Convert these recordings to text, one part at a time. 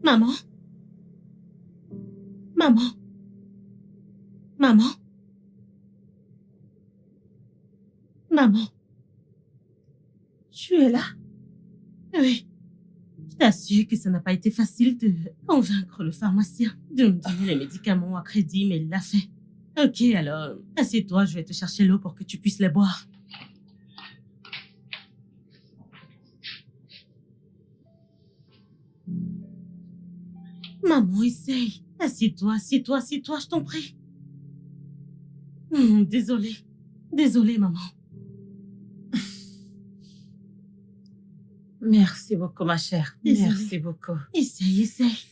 Maman? Maman? Maman? Maman? Tu es là? Oui. Je t'assure que ça n'a pas été facile de convaincre le pharmacien de me donner les médicaments à crédit, mais il l'a fait. Ok, alors, assieds-toi, je vais te chercher l'eau pour que tu puisses les boire. Maman, essaye. Assieds-toi, assieds-toi, assieds-toi, je t'en prie. Désolée. Désolée, maman. Merci beaucoup, ma chère. Désolée. Merci beaucoup. Essaye, essaye.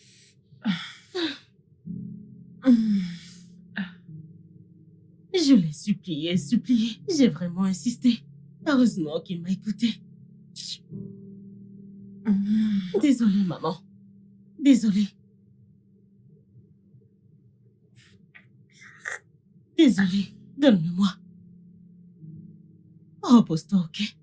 Je l'ai supplié, supplié. J'ai vraiment insisté. Heureusement qu'il m'a écouté. Désolée, maman. Désolée. Désolée. Donne-le-moi. Repose-toi, ok?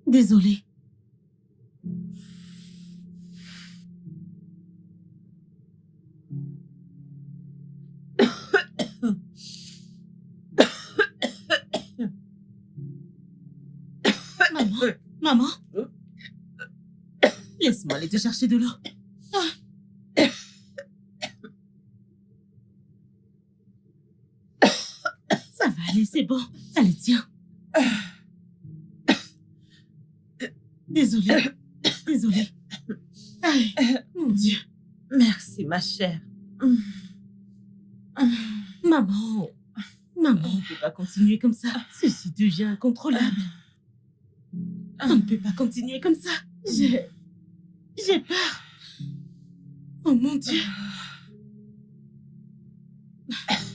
Désolée. Maman, maman. Laisse-moi aller te chercher de l'eau. Ça va aller, c'est bon. Allez, tiens. Désolée. Désolée. Aïe, mon Dieu. Merci, ma chère. Maman. Maman, on ne peut pas continuer comme ça. Ceci devient incontrôlable. On ne peut pas continuer comme ça. J'ai peur. Oh mon Dieu.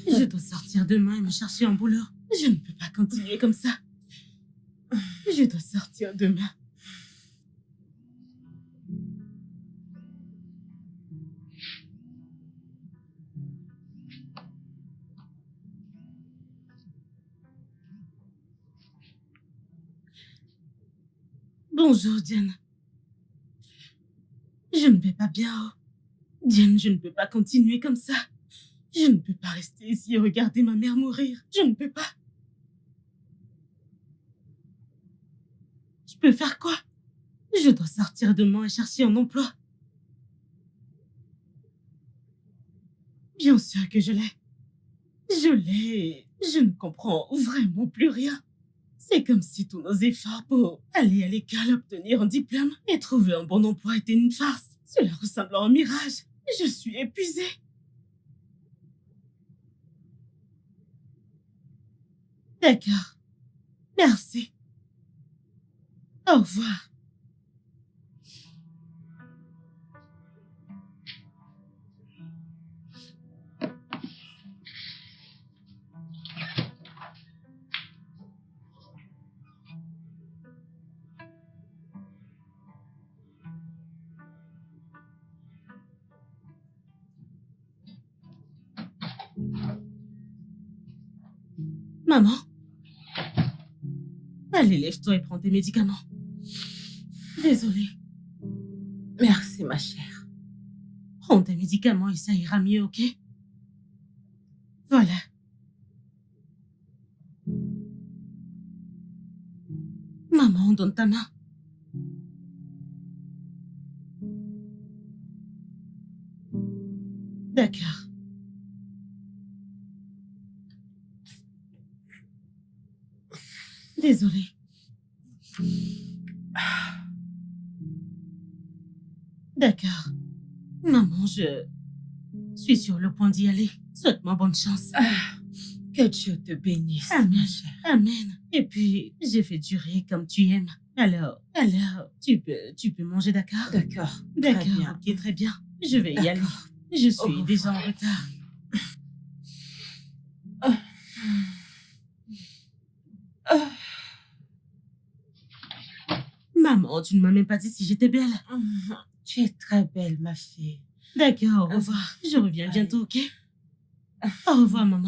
Je dois sortir demain et me chercher un boulot. Je ne peux pas continuer comme ça. Je dois sortir demain. Bonjour, Diane. Je ne vais pas bien. Diane, je ne peux pas continuer comme ça. Je ne peux pas rester ici et regarder ma mère mourir. Je ne peux pas. Je peux faire quoi? Je dois sortir demain et chercher un emploi. Bien sûr que je l'ai. Je l'ai. Je ne comprends vraiment plus rien. C'est comme si tous nos efforts pour aller à l'école, obtenir un diplôme et trouver un bon emploi étaient une farce. Cela ressemble à un mirage. Je suis épuisée. D'accord. Merci. Au revoir. Maman? Allez, lève-toi et prends tes médicaments. Désolée. Merci, ma chère. Prends tes médicaments et ça ira mieux, ok? Voilà. Maman, donne ta main. D'accord. Désolée. D'accord. Maman, je suis sur le point d'y aller. Souhaite-moi bonne chance. Que Dieu te bénisse, Amen. ma chère. Amen. Et puis, j'ai fait du riz comme tu aimes. Alors, tu peux manger, d'accord? D'accord. D'accord, Très bien. ok, très bien. Je vais y aller. D'accord. Je suis Au déjà en revoir. retard. Maman, tu ne m'as même pas dit si j'étais belle. Tu es très belle, ma fille. D'accord, au revoir. Je reviens bientôt, ok? Au revoir, maman.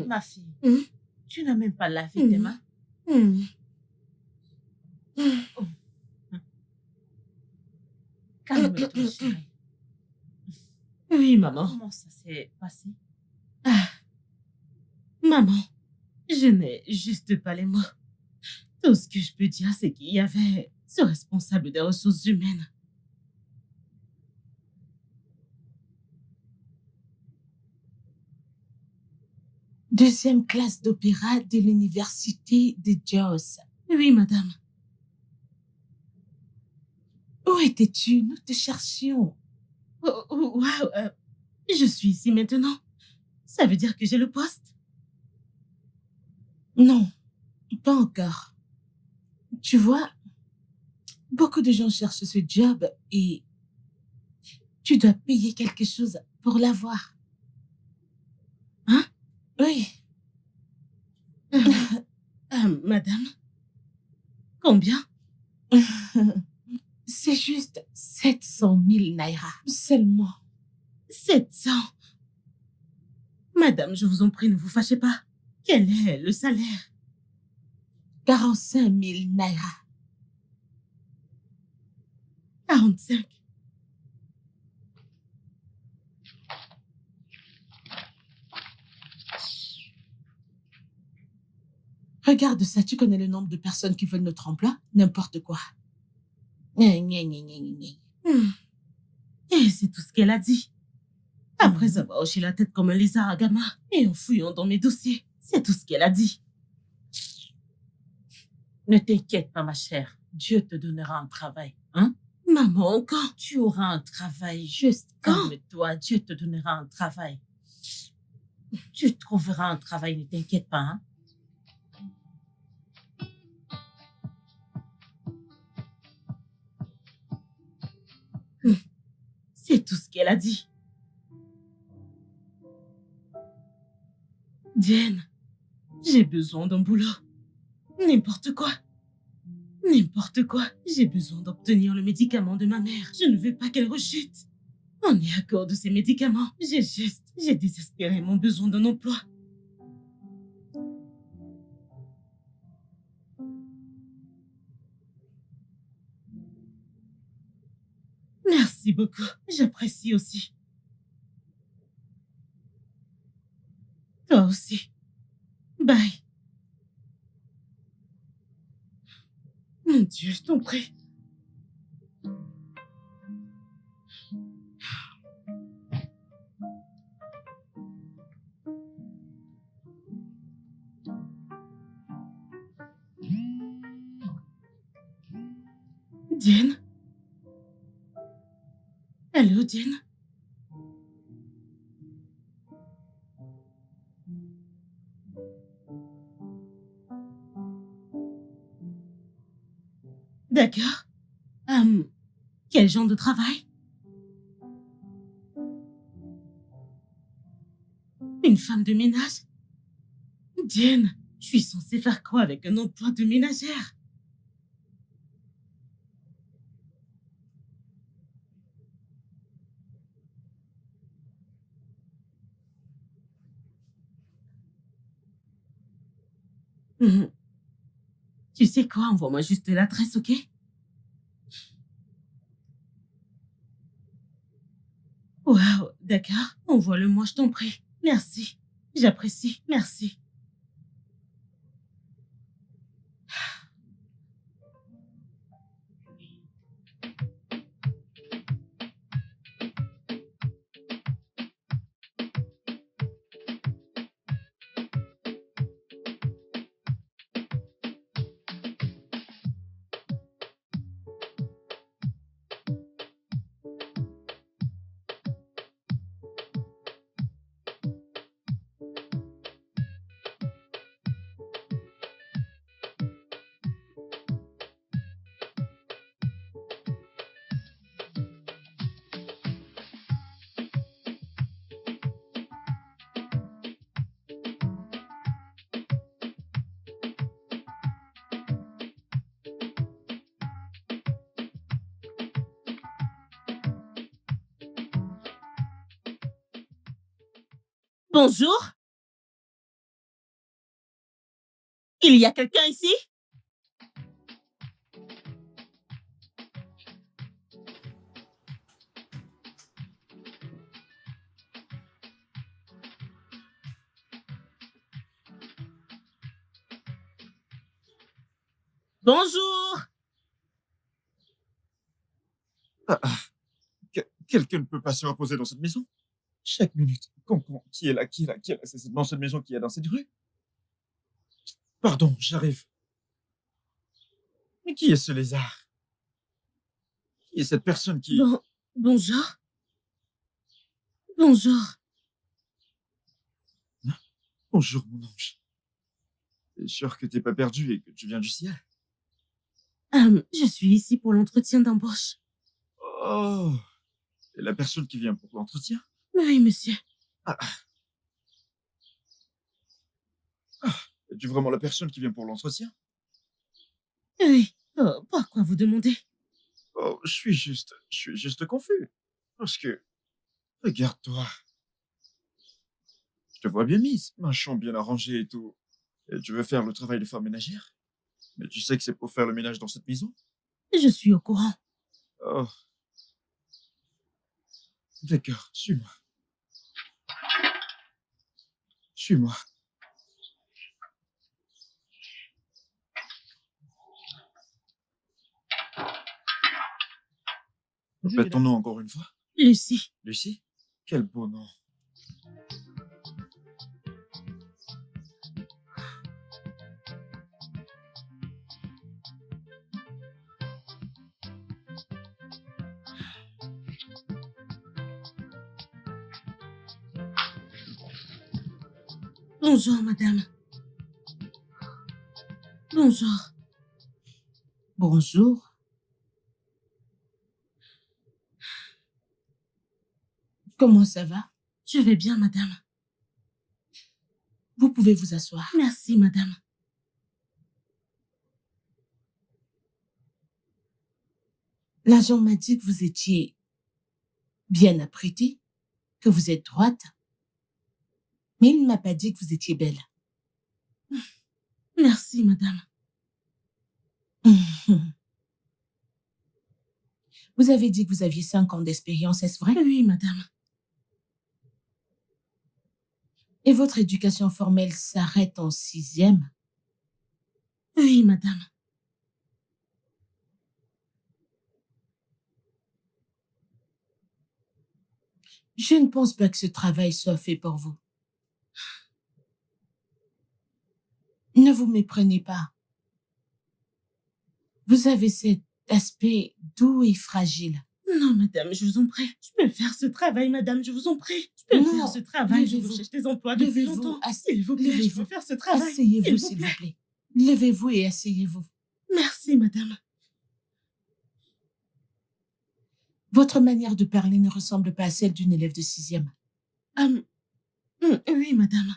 Ma fille, tu n'as même pas lavé tes mains. Calme-toi, chérie. Oui, maman. Comment ça s'est passé? Maman, je n'ai juste pas les mots. Tout ce que je peux dire, c'est qu'il y avait ce responsable des ressources humaines. Deuxième classe d'opéra de l'université de Jos. Oui, madame. Où étais-tu? Nous te cherchions. Waouh, je suis ici maintenant. Ça veut dire que j'ai le poste? Non, pas encore. Tu vois, beaucoup de gens cherchent ce job et tu dois payer quelque chose pour l'avoir. Hein? Oui. Madame, combien? C'est juste 700 000 naira seulement. 700? Madame, je vous en prie, ne vous fâchez pas. Quel est le salaire? 45 000 naira. 45. Regarde ça, tu connais le nombre de personnes qui veulent notre emploi? N'importe quoi. Et c'est tout ce qu'elle a dit. Après avoir hoché la tête comme un lézard à gamin et en fouillant dans mes dossiers. C'est tout ce qu'elle a dit. Ne t'inquiète pas, ma chère. Dieu te donnera un travail. Hein? Maman, quand? Tu auras un travail. Juste calme-toi. Dieu te donnera un travail. Tu trouveras un travail, ne t'inquiète pas. Hein? C'est tout ce qu'elle a dit. Diane, j'ai besoin d'un boulot. N'importe quoi. N'importe quoi. J'ai besoin d'obtenir le médicament de ma mère. Je ne veux pas qu'elle rechute. On est à court de ces médicaments. J'ai désespérément besoin d'un emploi. Merci beaucoup. J'apprécie aussi. Toi aussi. Bye. Mon Dieu, je t'en prie. Diane? Allô, Diane? D'accord. Quel genre de travail? Une femme de ménage? Diane, je suis censée faire quoi avec un emploi de ménagère? Mhm. Tu sais quoi, envoie-moi juste l'adresse, ok? Waouh, d'accord. Envoie-le-moi, je t'en prie. Merci. J'apprécie. Merci. Bonjour. Il y a quelqu'un ici? Bonjour. Quelqu'un ne peut pas se reposer dans cette maison. Chaque minute. Qui est là? Qui est là? Qui est là? C'est dans cette maison qui est dans cette rue? Pardon, j'arrive. Mais qui est ce lézard? Qui est cette personne qui... Bonjour. Bonjour. Bonjour, mon ange. T'es sûr que t'es pas perdu et que tu viens du ciel? Je suis ici pour l'entretien d'embauche. Oh, et la personne qui vient pour l'entretien? Oui, monsieur. Es-tu vraiment la personne qui vient pour l'entretien? Oui. Oh, pourquoi vous demandez? Oh, je suis juste confus. Parce que, regarde-toi. Je te vois bien mise, un champ bien arrangé et tout. Et tu veux faire le travail de femme ménagère? Mais tu sais que c'est pour faire le ménage dans cette maison? Je suis au courant. Oh, d'accord, suis-moi. Suis-moi. Répète ton nom encore une fois. Lucie. Lucie? Quel beau nom. Bonjour, madame. Bonjour. Bonjour. Comment ça va? Je vais bien, madame. Vous pouvez vous asseoir. Merci, madame. L'agent m'a dit que vous étiez bien apprêtée, que vous êtes droite, mais il ne m'a pas dit que vous étiez belle. Merci, madame. Vous avez dit que vous aviez 5 ans d'expérience, est-ce vrai? Oui, madame. Et votre éducation formelle s'arrête en 6e? Oui, madame. Je ne pense pas que ce travail soit fait pour vous. Ne vous méprenez pas. Vous avez cet aspect doux et fragile. Non, madame, je vous en prie. Je peux faire ce travail, madame, je vous en prie. Je peux Non, faire ce travail. Je levez-vous. recherche des emplois depuis Levez-vous, longtemps. ass- S'il vous plaît, je levez-vous. peux faire ce travail. Asseyez-vous, S'il s'il vous vous plaît. plaît. Levez-vous et asseyez-vous. Merci, madame. Votre manière de parler ne ressemble pas à celle d'une élève de 6e. Oui, madame.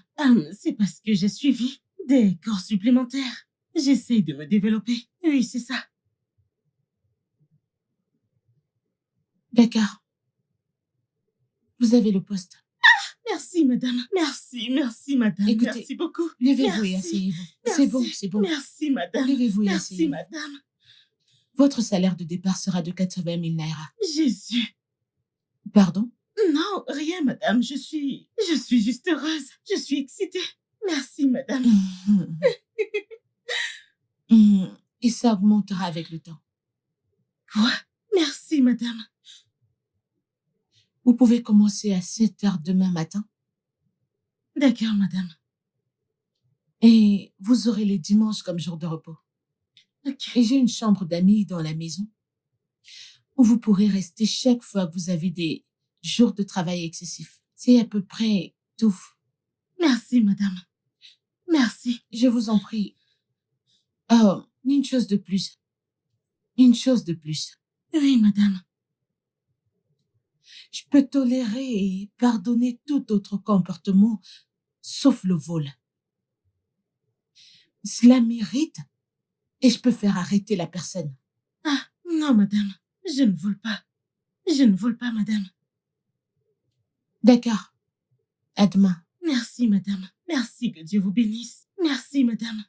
C'est parce que j'ai suivi des cours supplémentaires. J'essaie de me développer. Oui, c'est ça. D'accord. Vous avez le poste. Merci, madame. Merci, madame. Écoutez, Merci beaucoup. Levez-vous et Merci. asseyez-vous. Merci. C'est bon, c'est bon. Merci, madame. Levez-vous et Merci, asseyez-vous. madame. Votre salaire de départ sera de 80 000 naira. Jésus. Pardon? Non, rien, madame. Je suis juste heureuse. Je suis excitée. Merci, madame. Et ça augmentera avec le temps. Quoi? Merci, madame. Vous pouvez commencer à 7 heures demain matin D'accord, madame. et vous aurez les dimanches comme jour de repos. Ok. Et j'ai une chambre d'amis dans la maison où vous pourrez rester chaque fois que vous avez des jours de travail excessifs. C'est à peu près tout. Merci, madame. Merci. Je vous en prie. Oh, une chose de plus. Une chose de plus. Oui, madame. Je peux tolérer et pardonner tout autre comportement sauf le vol. Cela mérite et je peux faire arrêter la personne. Ah, non, madame. Je ne vole pas. Je ne vole pas, madame. D'accord. À demain. Merci, madame. Merci, que Dieu vous bénisse. Merci, madame.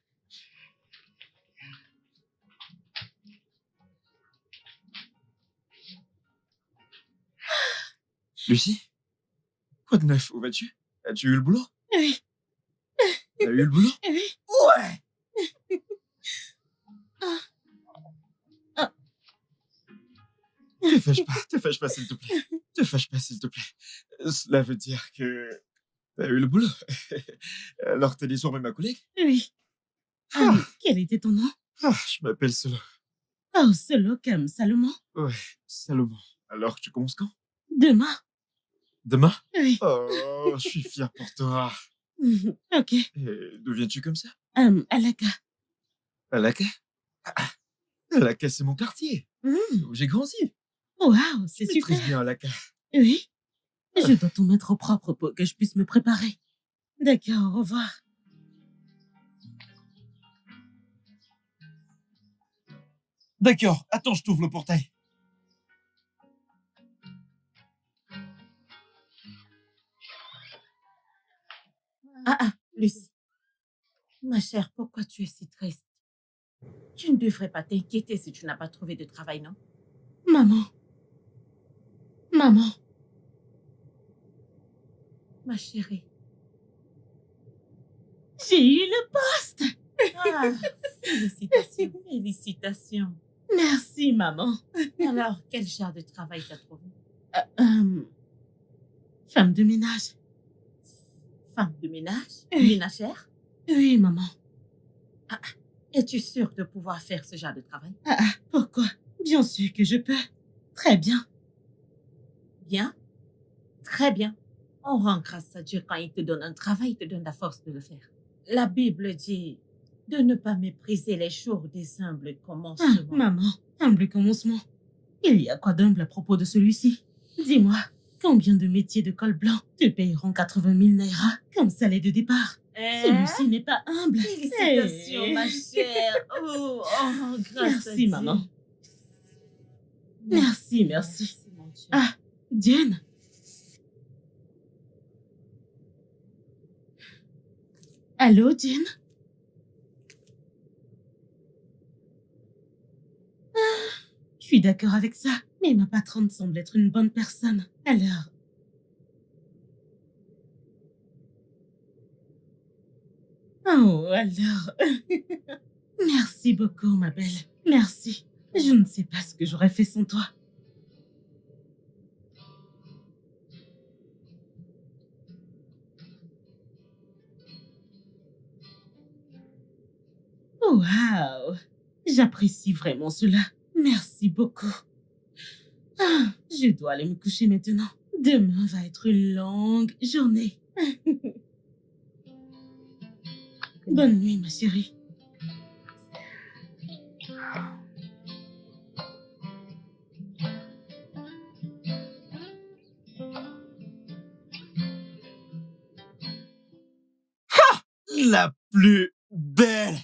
Lucie? Quoi de neuf? Où vas-tu? As-tu eu le boulot? Oui, T'as eu le boulot? oui. Ouais! Te fâche pas, s'il te plaît. Te fâche pas, s'il te plaît. Cela veut dire que t'as eu le boulot. Alors t'es désormais ma collègue? Oui. Quel était ton nom? Je m'appelle Solo. Oh, Solo comme Salomon. Ouais, Salomon. Alors tu commences quand? Demain. Demain? Oui. Oh, je suis fier pour toi. Ok. Et d'où viens-tu comme ça? Alaka. Alaka? Alaka, c'est mon quartier. Mm. Où j'ai grandi. Waouh, c'est Tu super. maîtrises bien Alaka. Oui. Je dois tout mettre au propre pour que je puisse me préparer. D'accord, au revoir. D'accord, attends, je t'ouvre le portail. Lucie. Ma chère, pourquoi tu es si triste? Tu ne devrais pas t'inquiéter si tu n'as pas trouvé de travail, non? Maman. Maman. Ma chérie. J'ai eu le poste. Ah, félicitations, félicitations. Merci, maman. Alors, quel genre de travail t'as trouvé? Femme de ménage. Femme de ménage? Oui. Ménagère? Oui, maman. Es-tu sûre de pouvoir faire ce genre de travail? Pourquoi? Bien sûr que je peux. Très bien. Bien? Très bien. On rend grâce à Dieu quand il te donne un travail, il te donne la force de le faire. La Bible dit de ne pas mépriser les jours des humbles commencements. Maman, humble commencement. Il y a quoi d'humble à propos de celui-ci? Dis-moi, combien de métiers de col blanc te payeront 80 000 naira comme salaire de départ? Celui-ci n'est pas humble. Félicitations, Hey. ma chère. Oh, grâce à Merci, Dieu. maman. Merci, merci. mon Dieu. Diane. Allô, Diane? Je suis d'accord avec ça. Mais ma patronne semble être une bonne personne. Alors... Oh, alors... Merci beaucoup, ma belle. Merci. Je ne sais pas ce que j'aurais fait sans toi. Waouh! J'apprécie vraiment cela. Merci beaucoup. Ah, je dois aller me coucher maintenant. Demain va être une longue journée. Bonne nuit, ma chérie. La plus belle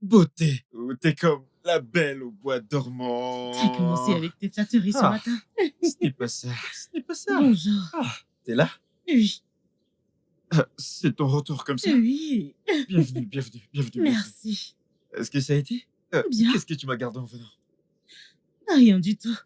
beauté. Ou t'es comme la belle au bois dormant. T'as commencé avec tes flatteries ce Ah. matin. Ce n'est pas ça. Ce n'est pas ça. Bonjour. Ah, t'es là? Oui, C'est ton retour comme ça? oui. Bienvenue, bienvenue, bienvenue. Merci. Est-ce que ça a été? Bien. Qu'est-ce que tu m'as gardé en venant? Rien du tout.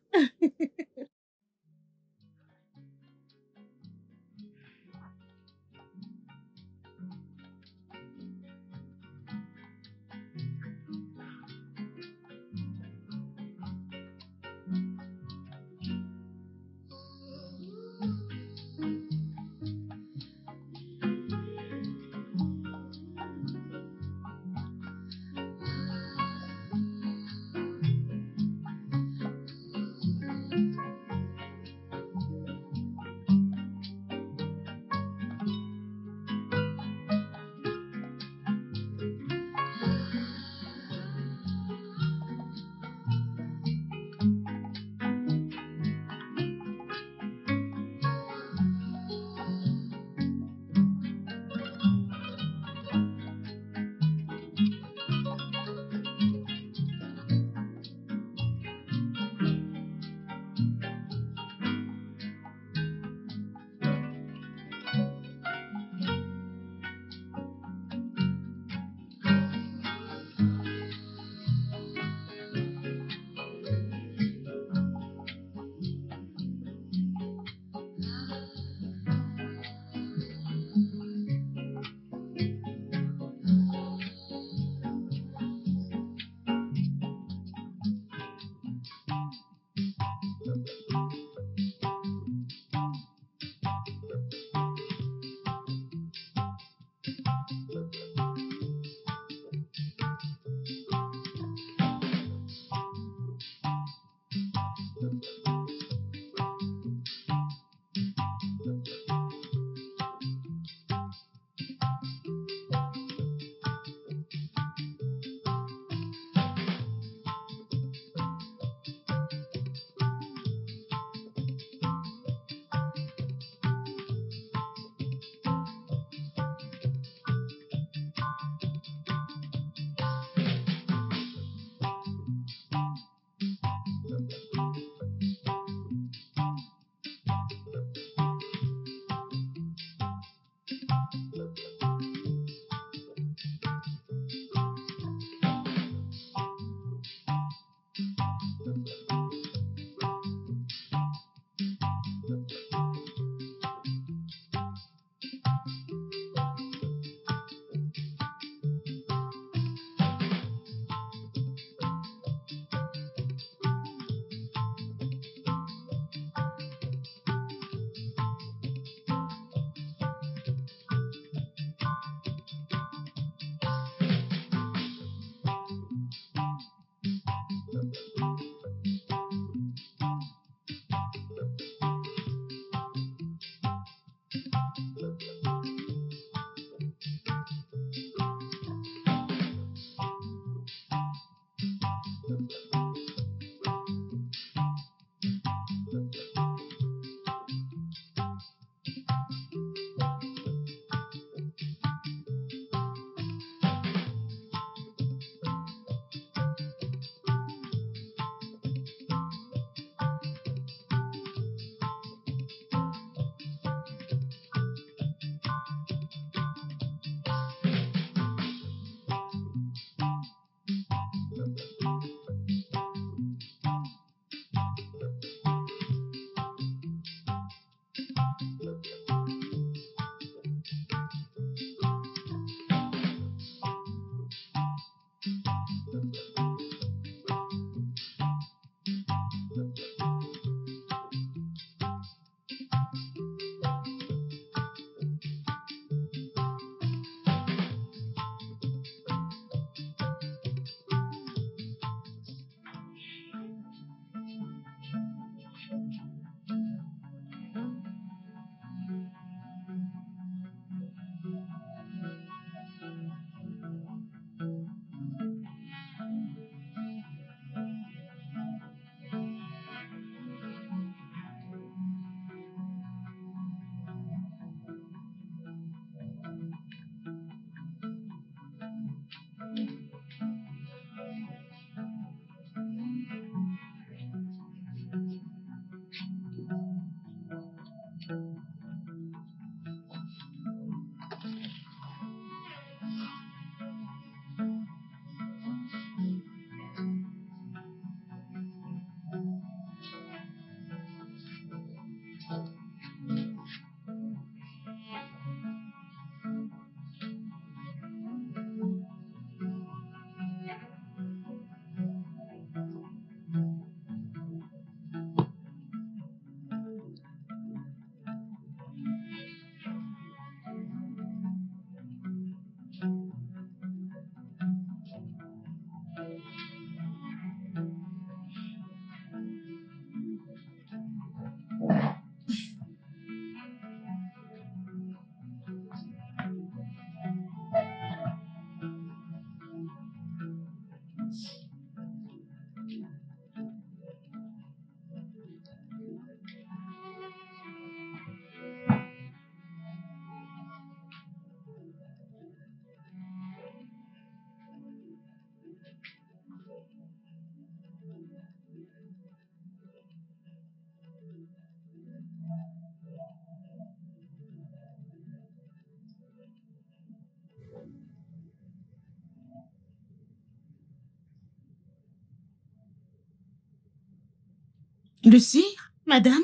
Lucie? Madame?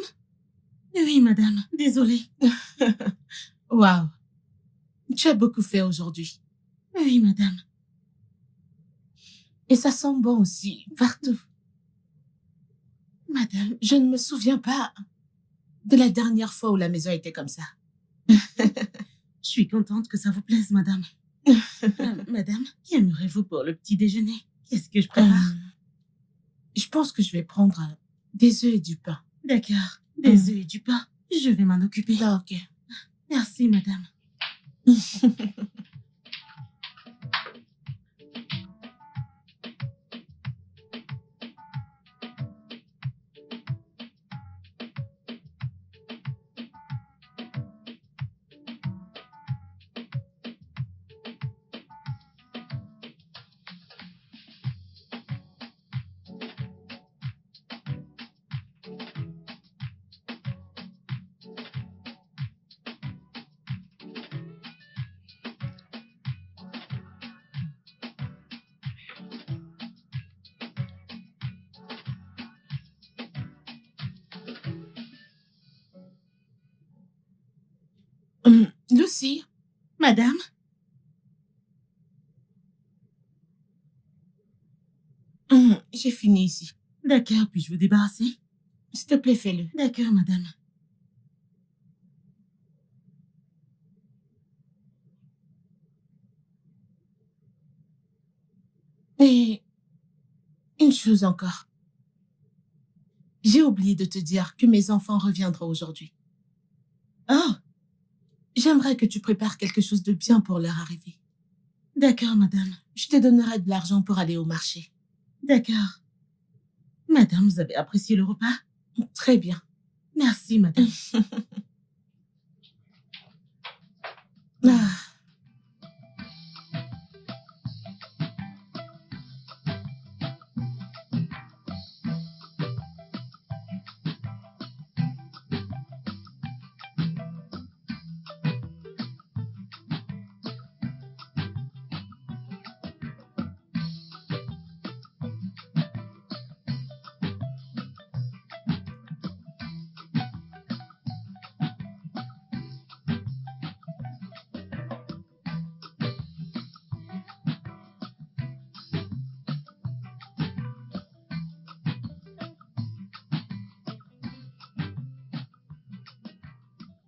Oui, madame. Désolée. Waouh. Tu as beaucoup fait aujourd'hui. Oui, madame. Et ça sent bon aussi, partout. Madame, Je ne me souviens pas de la dernière fois où la maison était comme ça. je suis contente que ça vous plaise, madame. Madame, qu'aimerez-vous pour le petit déjeuner? Qu'est-ce que je prépare? Je pense que je vais prendre des œufs et du pain. D'accord. Des œufs et du pain. Je vais m'en occuper. Ah, ok. Merci, madame. Lucie? Madame? J'ai fini ici. D'accord, puis-je vous débarrasser? S'il te plaît, fais-le. D'accord, madame. Et une chose encore. J'ai oublié de te dire que mes enfants reviendront aujourd'hui. Oh, J'aimerais que tu prépares quelque chose de bien pour leur arrivée. d'accord, madame. Je te donnerai de l'argent pour aller au marché. D'accord. Madame, vous avez apprécié le repas? Très bien. Merci, madame. Ah.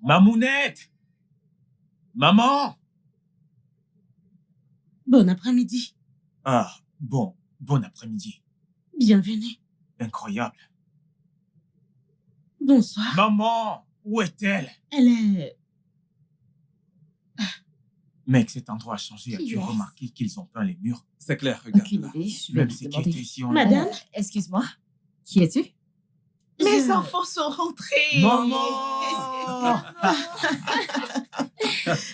Mamounette! Maman! Bon après-midi. Ah, bon après-midi. Bienvenue. Incroyable. Bonsoir. Maman! Où est-elle? Elle est... Mec, cet endroit a changé. As-tu Yes. remarqué qu'ils ont peint les murs? C'est clair, regarde Aucune là. idée, je vais Même lui ceux qui demander. étaient ici, on Madame? Excuse-moi, qui es-tu? Mes Je- enfants sont rentrés. Maman!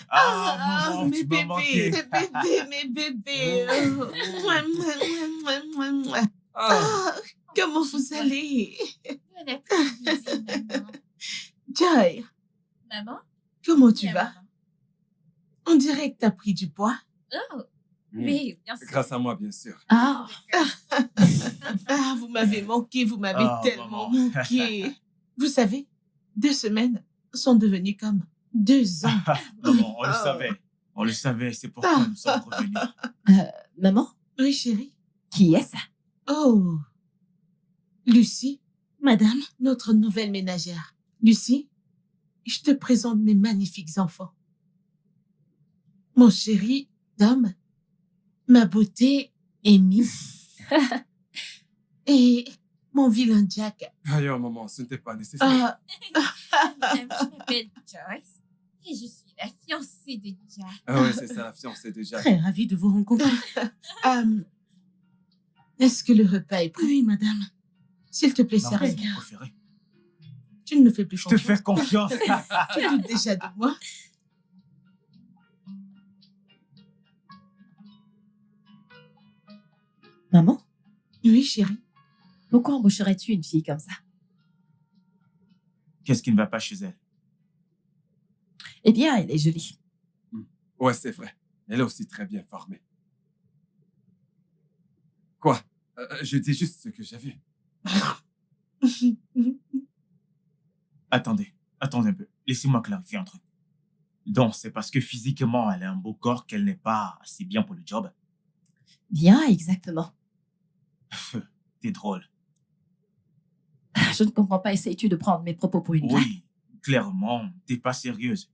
Ah, maman, mes tu m'as manqué. bébés, mes bébés. Mouah, mouah, mouah, mouah, mouah. Ah, Ah, comment vous allez? Bon après-midi, maman. Joy, Maman? comment tu Bien, vas? maman. On dirait que t'as pris du poids. Oh, hmm. oui, bien sûr. Grâce à moi, bien sûr. Ah, Ah, vous m'avez manqué, vous m'avez Ah, tellement maman. manqué. Vous savez, 2 semaines sont devenues comme 2 ans. Maman, on le Oh. savait. On le savait, c'est pourquoi nous sommes revenus. maman, Oui, chérie. qui est ça? Oh, Lucie, Madame? notre nouvelle ménagère. Lucie, je te présente mes magnifiques enfants. Mon chéri, Tom, ma beauté, Amy, et mon vilain Jack. Voyons, maman, ce n'était pas nécessaire. Ah, Je m'appelle Joyce et je suis la fiancée de Jack. Ah ouais, c'est ça, la fiancée de Jack. Très ravie de vous rencontrer. est-ce que le repas est prêt? Oui, madame. S'il te plaît, Non, c'est sers. mon préféré. Tu ne me fais plus Je te confiance. fais confiance. Tu doutes déjà de moi. Maman, Oui, chérie. pourquoi embaucherais-tu une fille comme ça? Qu'est-ce qui ne va pas chez elle? Eh bien, elle est jolie. Ouais, c'est vrai. Elle est aussi très bien formée. Quoi? Je dis juste ce que j'ai vu. Attendez un peu. Laissez-moi clarifier un truc. Donc, c'est parce que physiquement, elle a un beau corps qu'elle n'est pas assez bien pour le job. Bien, exactement. T'es drôle. Je ne comprends pas. Essayes-tu de prendre mes propos pour une blague? Oui, clairement, t'es pas sérieuse.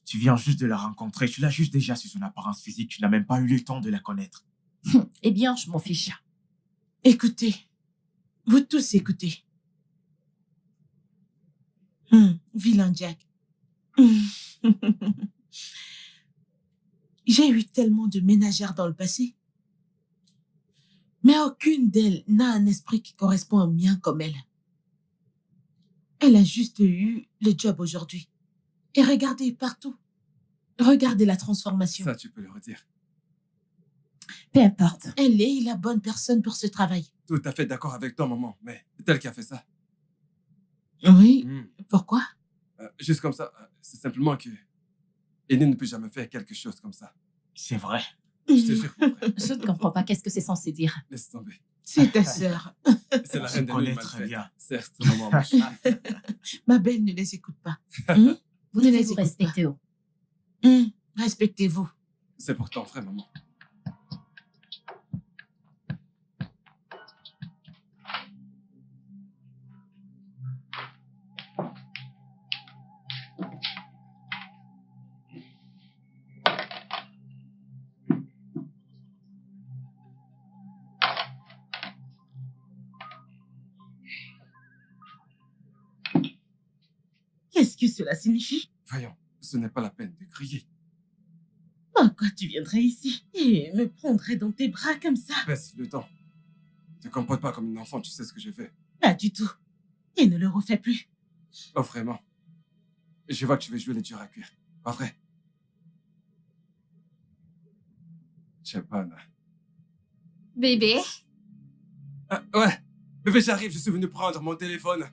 Tu viens juste de la rencontrer. Tu l'as juste déjà sur son apparence physique. Tu n'as même pas eu le temps de la connaître. Eh bien, je m'en fiche. Écoutez. Vous tous écoutez. Vilain Jack. J'ai eu tellement de ménagères dans le passé. Mais aucune d'elles n'a un esprit qui correspond au mien comme elle. Elle a juste eu le job aujourd'hui. Et regardez partout. Regardez la transformation. Ça, tu peux le redire. Peu importe. Elle est la bonne personne pour ce travail. Tout à fait d'accord avec toi, maman. Mais c'est elle qui a fait ça. Oui. Hmm. Pourquoi? Juste comme ça, c'est simplement que Aîné ne peut jamais faire quelque chose comme ça. C'est vrai. Je te jure, mon frère. Je ne comprends pas. Qu'est-ce que c'est censé dire? Laisse tomber. C'est ta sœur. C'est la On se reine des connaît nuits très mal bien. faites. Certes, maman, ma chérie. Ma belle ne les écoute pas. Vous Ne devez les vous écoute respecter. Oh. pas. Respectez-vous. C'est pour ton frère, maman. Qu'est-ce que cela signifie? Voyons, ce n'est pas la peine de crier. Pourquoi tu viendrais ici et me prendrais dans tes bras comme ça? Baisse le temps. Ne te comporte pas comme une enfant, tu sais ce que je fais. Pas du tout. Et ne le refais plus. Oh, vraiment. Je vois que tu veux jouer les durs à cuire. Pas vrai? Chapana. Bébé, Ah, ouais. Bébé, j'arrive, je suis venu prendre mon téléphone.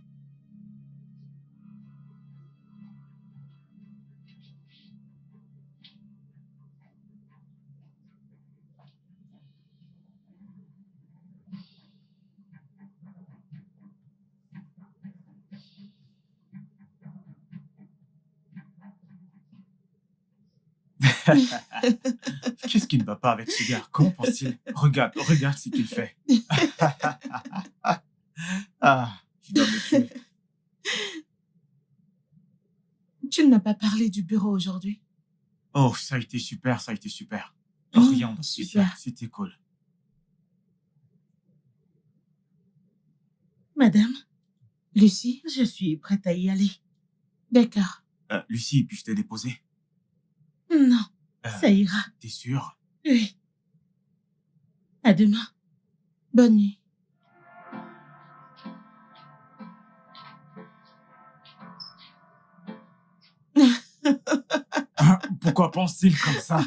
Qu'est-ce qui ne va pas avec ce gars? Comment pense-t-il? Regarde ce qu'il fait. Ah, il doit me tuer. Tu n'as pas parlé du bureau aujourd'hui? Oh, ça a été super, ça a été super. Rien de spécial, super. c'était cool. Madame, Lucie? je suis prête à y aller. D'accord. Lucie, puis-je te déposer? Non, Euh, ça ira. T'es sûre? Oui. À demain. Bonne nuit. Pourquoi pense-t-il comme ça?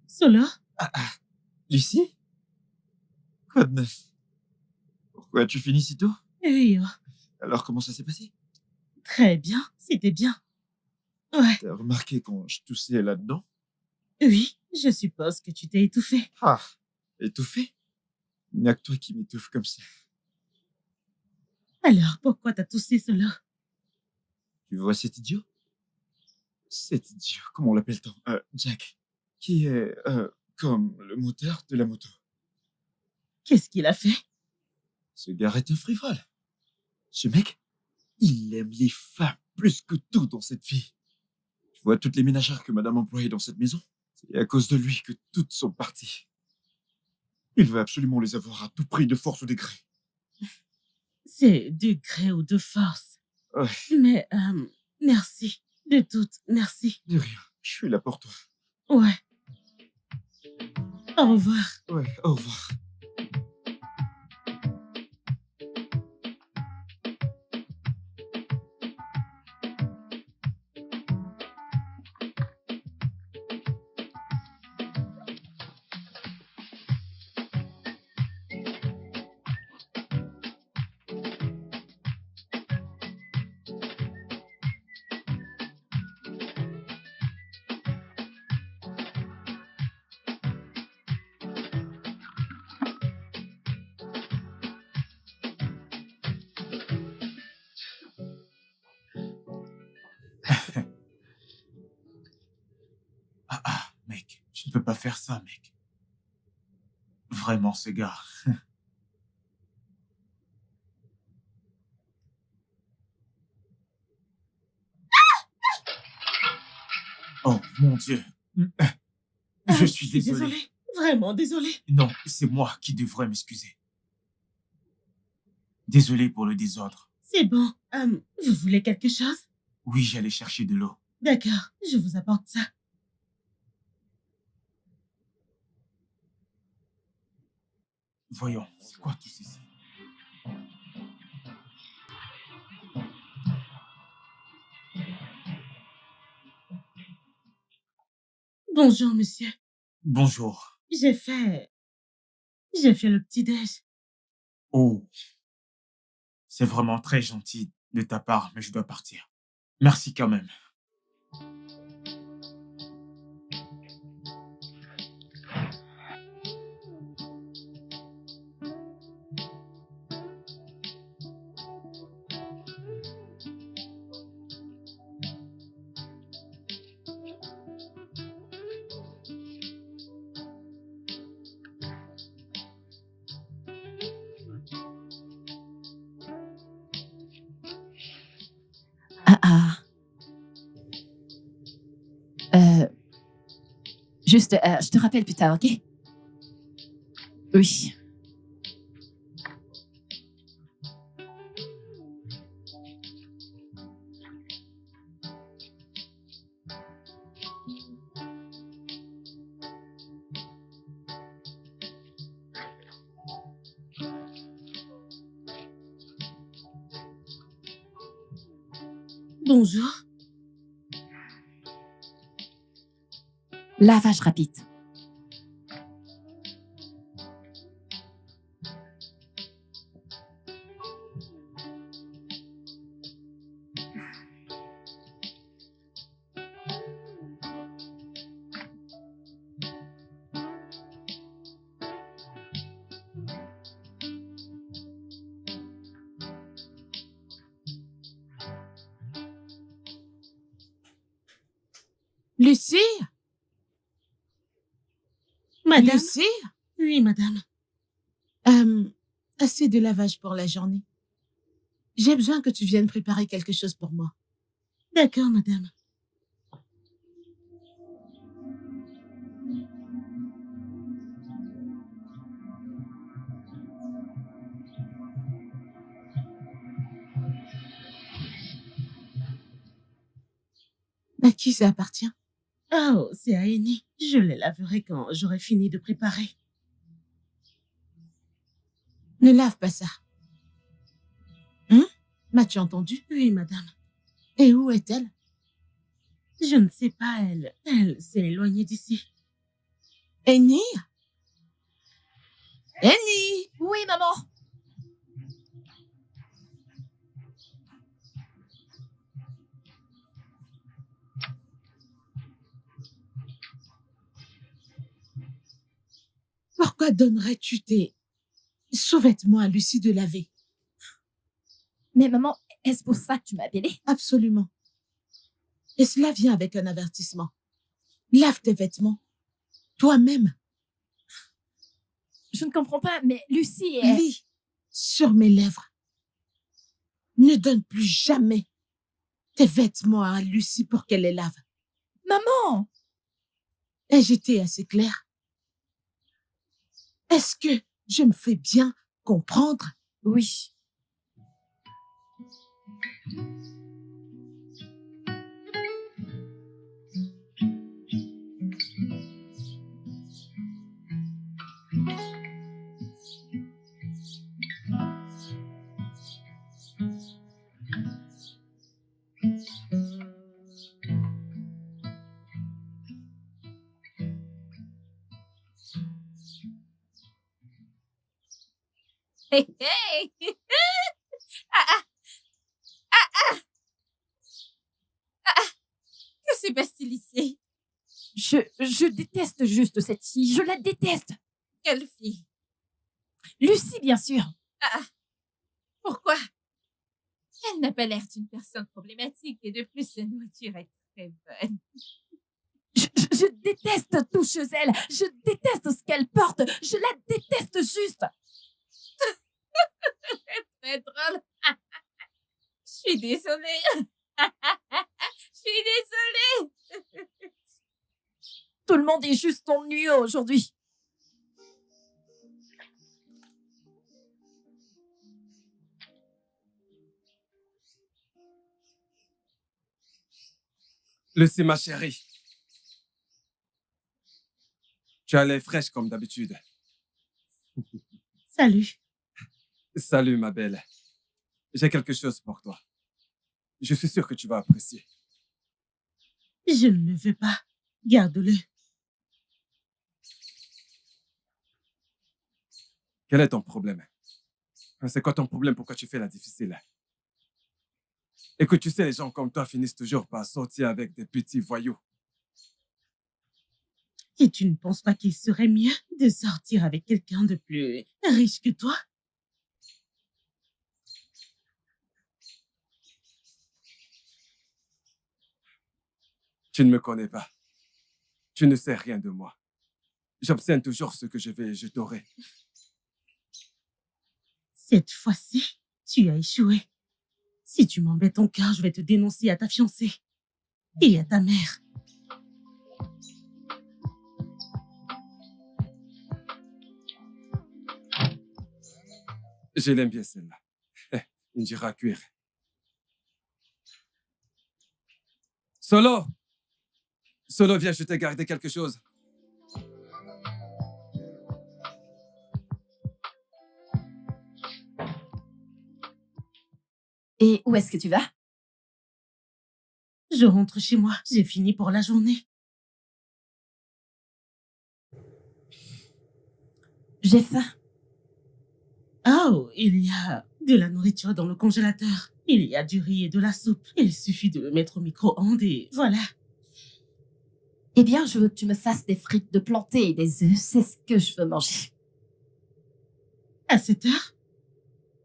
Solo? Lucie? Quoi de neuf? Pourquoi tu finis si tôt? Oui, oh, Alors comment ça s'est passé? très bien. C'était bien. Ouais. T'as remarqué quand je toussais là-dedans? Oui, je suppose que tu t'es étouffé. Ah, étouffé? Il n'y a que toi qui m'étouffe comme ça. Alors, pourquoi t'as toussé, Solo? Tu vois cet idiot? Cet idiot, comment on l'appelle-t-on? Jack. Qui est, comme le moteur de la moto. Qu'est-ce qu'il a fait? Ce gars est un frivole. Ce mec, il aime les femmes plus que tout dans cette vie. Tu vois toutes les ménagères que madame employait dans cette maison? C'est à cause de lui que toutes sont parties. Il veut absolument les avoir à tout prix, de force ou de gré. C'est de gré ou de force. Ouais, Mais, merci. De toutes, merci. de rien. Je suis là pour toi. Ouais. Au revoir. Ouais, au revoir. Mec, tu ne peux pas faire ça, mec. Vraiment, ce gars. Oh, mon Dieu. Je suis désolé. Désolée. Vraiment désolée. Non, c'est moi qui devrais m'excuser. Désolé pour le désordre. C'est bon. Vous voulez quelque chose? Oui, j'allais chercher de l'eau. D'accord, je vous apporte ça. Voyons, c'est quoi tout ceci? Bonjour, monsieur. Bonjour. J'ai fait le petit-déj. Oh, c'est vraiment très gentil de ta part, mais je dois partir. Merci quand même. Ah. Juste, je te rappelle plus tard, ok? Oui. Bonjour. Lavage rapide. Lucie? Madame? Lucie? Oui, madame. Assez de lavage pour la journée. J'ai besoin que tu viennes préparer quelque chose pour moi. D'accord, madame. À qui ça appartient? Oh, c'est à Annie. Je les laverai quand j'aurai fini de préparer. Ne lave pas ça. Hein? M'as-tu entendu? Oui, madame. Et où est-elle? Je ne sais pas, elle s'est éloignée d'ici. Annie? Annie? Oui, maman. Pourquoi donnerais-tu tes sous-vêtements à Lucie de laver? Mais maman, est-ce pour ça que tu m'as appelée? Absolument. Et cela vient avec un avertissement. Lave tes vêtements. Toi-même. Je ne comprends pas, mais Lucie est... Lis sur mes lèvres. Ne donne plus jamais tes vêtements à Lucie pour qu'elle les lave. Maman! Ai-je été assez claire? Est-ce que je me fais bien comprendre? Oui. Hey, hey! Ah, ah, que c'est pas stylisé. Je déteste juste cette fille. Je la déteste. Quelle fille? Lucie, bien sûr. Pourquoi? Elle n'a pas l'air d'une personne problématique et de plus, sa nourriture est très bonne. Je déteste tout chez elle. Je déteste ce qu'elle porte. Je la déteste juste. Très drôle. Je suis désolée. Je suis désolée. Tout le monde est juste ennuyeux aujourd'hui. Lucie, ma chérie. Tu as l'air fraîche comme d'habitude. Salut. Salut, ma belle. J'ai quelque chose pour toi. Je suis sûr que tu vas apprécier. Je ne le veux pas. Garde-le. Quel est ton problème? C'est quoi ton problème? Pourquoi tu fais la difficile? Et que tu sais, les gens comme toi finissent toujours par sortir avec des petits voyous. Et tu ne penses pas qu'il serait mieux de sortir avec quelqu'un de plus riche que toi? Tu ne me connais pas. Tu ne sais rien de moi. J'obtiens toujours ce que je veux et je t'aurai. Cette fois-ci, tu as échoué. Si tu m'embêtes encore, je vais te dénoncer à ta fiancée et à ta mère. Je l'aime bien celle-là. Indira cuire. Solo! Solo, viens, je t'ai gardé quelque chose. Et où est-ce que tu vas? Je rentre chez moi. J'ai fini pour la journée. J'ai faim. Oh, il y a de la nourriture dans le congélateur. Il y a du riz et de la soupe. Il suffit de le mettre au micro-ondes et voilà. Eh bien, je veux que tu me fasses des frites de plantain et des œufs. C'est ce que je veux manger. À cette heure?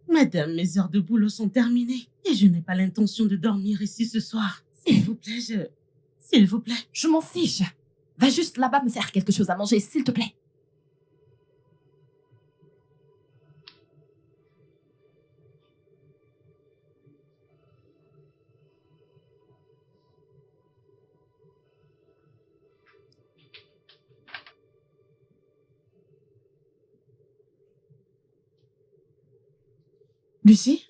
Madame, mes heures de boulot sont terminées et je n'ai pas l'intention de dormir ici ce soir. S'il vous plaît, s'il vous plaît. Je m'en fiche. Va juste là-bas me faire quelque chose à manger, s'il te plaît. Lucie,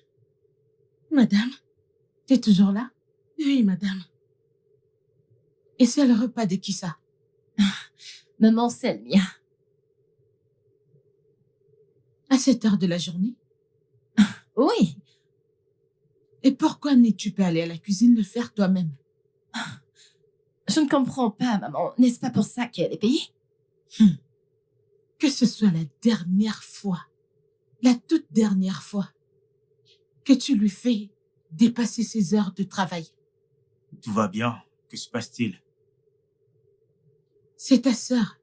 Madame? t'es toujours là? Oui, madame. Et c'est le repas de qui ça? Maman, c'est le mien. À cette heure de la journée? Oui. Et pourquoi n'es-tu pas allée à la cuisine le faire toi-même? Je ne comprends pas, maman. N'est-ce pas pour ça qu'elle est payée? Que ce soit la dernière fois, la toute dernière fois, que tu lui fais dépasser ses heures de travail. Tout va bien. Que se passe-t-il? C'est ta sœur.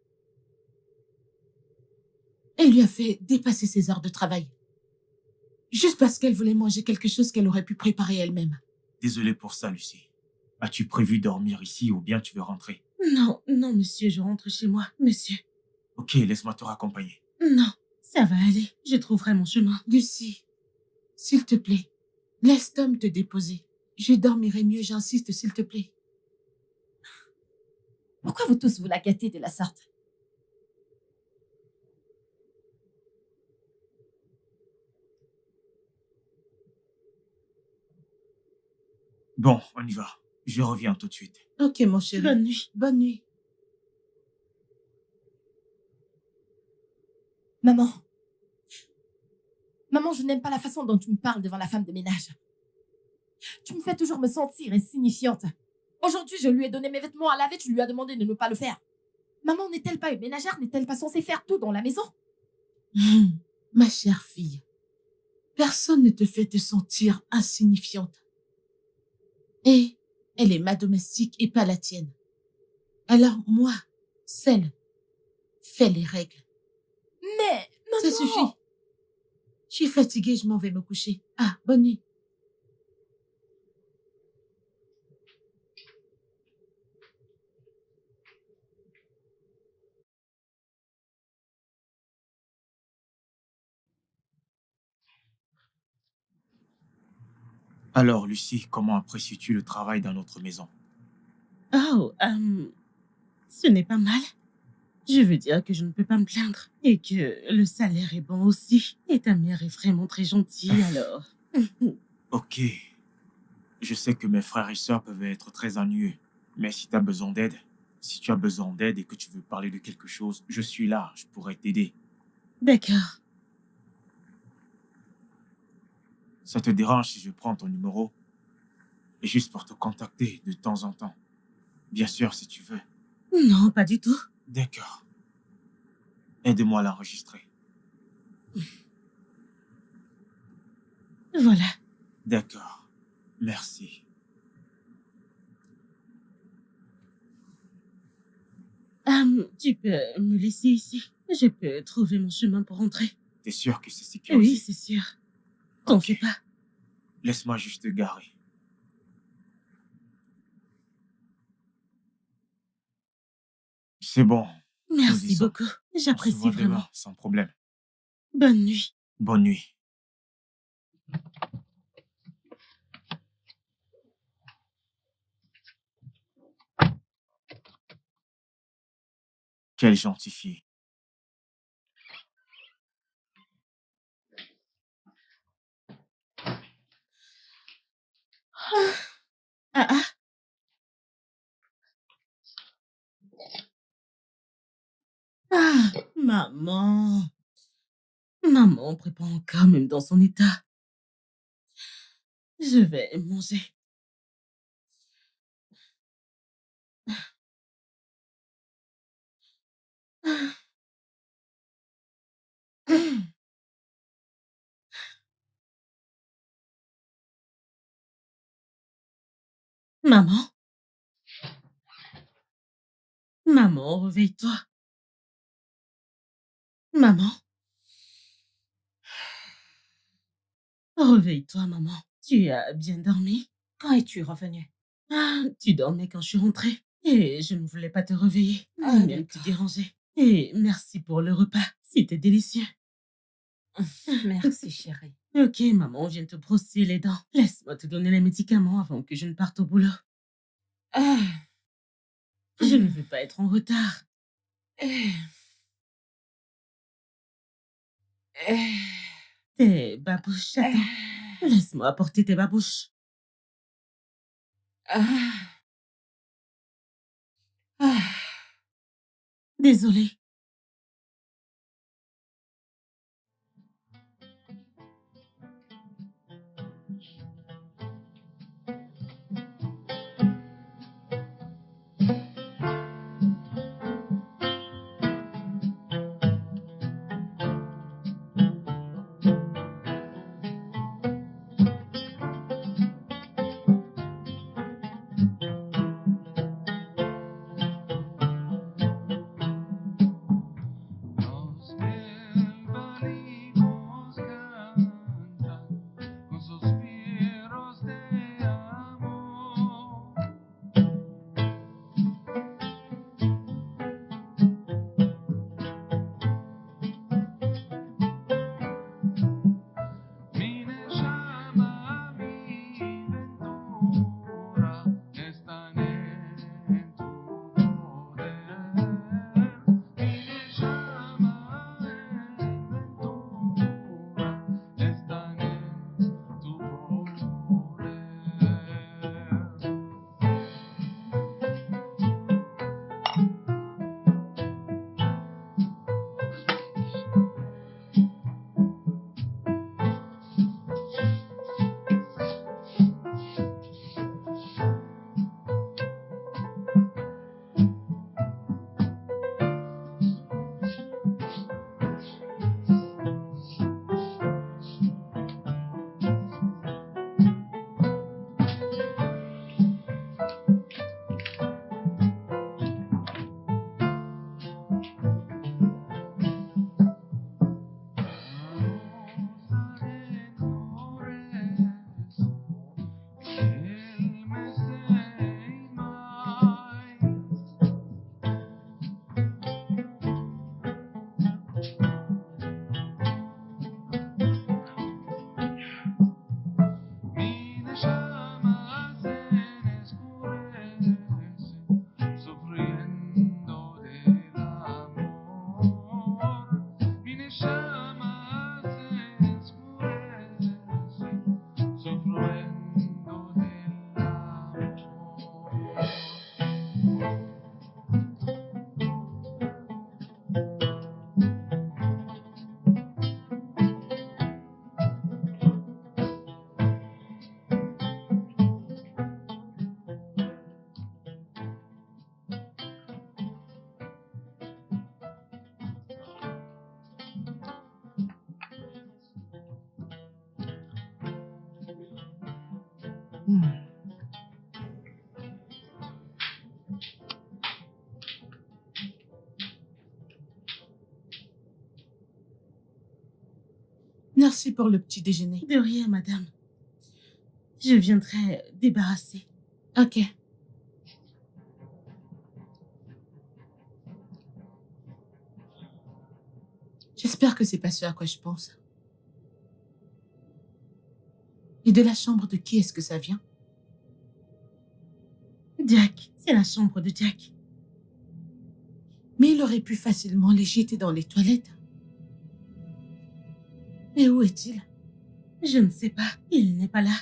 Elle lui a fait dépasser ses heures de travail. Juste parce qu'elle voulait manger quelque chose qu'elle aurait pu préparer elle-même. Désolé pour ça, Lucie. As-tu prévu dormir ici ou bien tu veux rentrer? Non, non, monsieur, je rentre chez moi, monsieur. Ok, laisse-moi te raccompagner. Non, ça va aller. Je trouverai mon chemin. Lucie, s'il te plaît, laisse Tom te déposer. Je dormirai mieux, j'insiste, s'il te plaît. Pourquoi vous tous vous la gâtez de la sorte? Bon, on y va. Je reviens tout de suite. Ok, mon chéri. Bonne nuit. Bonne nuit. Maman. Maman, je n'aime pas la façon dont tu me parles devant la femme de ménage. Tu me fais toujours me sentir insignifiante. Aujourd'hui, je lui ai donné mes vêtements à laver, tu lui as demandé de ne pas le faire. Maman n'est-elle pas une ménagère? N'est-elle pas censée faire tout dans la maison? Ma chère fille, personne ne te fait te sentir insignifiante. Et elle est ma domestique et pas la tienne. Alors moi, celle, fais les règles. Mais, maman... Ça suffit. Je suis fatiguée, je m'en vais me coucher. Ah, bonne nuit. Alors, Lucie, comment apprécies-tu le travail dans notre maison? Oh, ce n'est pas mal. Je veux dire que je ne peux pas me plaindre. Et que le salaire est bon aussi. Et ta mère est vraiment très gentille, alors. Ok. Je sais que mes frères et sœurs peuvent être très ennuyeux. Mais si tu as besoin d'aide, si tu as besoin d'aide et que tu veux parler de quelque chose, je suis là, je pourrais t'aider. D'accord. Ça te dérange si je prends ton numéro? Et juste pour te contacter de temps en temps. Bien sûr, si tu veux. Non, pas du tout. D'accord. Aide-moi à l'enregistrer. Voilà. D'accord. Merci. Tu peux me laisser ici. Je peux trouver mon chemin pour rentrer. T'es sûr que c'est sécurisé? Oui, c'est sûr. T'en Ok. fais pas. Laisse-moi juste te garer. C'est bon. Merci Nous y sommes. beaucoup. On se J'apprécie voit vraiment. demain, sans problème. Bonne nuit. Bonne nuit. Quelle gentille fille. Ah ah. Ah, maman. Maman prépare encore même dans son état. Je vais manger. Maman. Maman, réveille-toi. Maman. Réveille-toi, maman. Tu as bien dormi? Quand es-tu revenu? Ah, tu dormais quand je suis rentrée et je ne voulais pas te réveiller, Ah, ni même te d'accord. déranger. Et merci pour le repas, c'était délicieux. Merci, chérie. Ok, maman vient te brosser les dents. Laisse-moi te donner les médicaments avant que je ne parte au boulot. Ah. Je ne veux pas être en retard. Tes babouches, attends. Laisse-moi apporter tes babouches. Ah. Ah. Désolée. Los desvalimos cantan con suspiros de amor. Mi llama, mi ventura están en tu poder. Mi llama, ventura están en tu poder. El mes de mayo. Mi llama se escurece, sufriendo del amor. Mi llama se escurece, sufriendo del amor. Merci pour le petit déjeuner. De rien, madame. Je viendrai débarrasser. Ok. J'espère que c'est pas ce à quoi je pense. Et de la chambre de qui est-ce que ça vient? Jack, c'est la chambre de Jack. Mais il aurait pu facilement les jeter dans les toilettes. Mais où est-il? Je ne sais pas, il n'est pas là.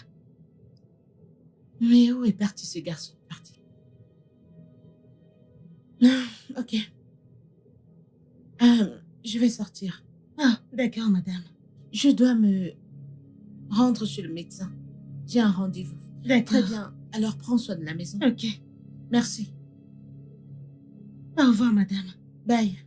Mais où est parti ce garçon? Parti. Ok. Je vais sortir. Ah, d'accord, madame. Je dois me rendre chez le médecin. J'ai un rendez-vous. D'accord. Très bien. Alors prends soin de la maison. Ok. Merci. Au revoir, madame. Bye.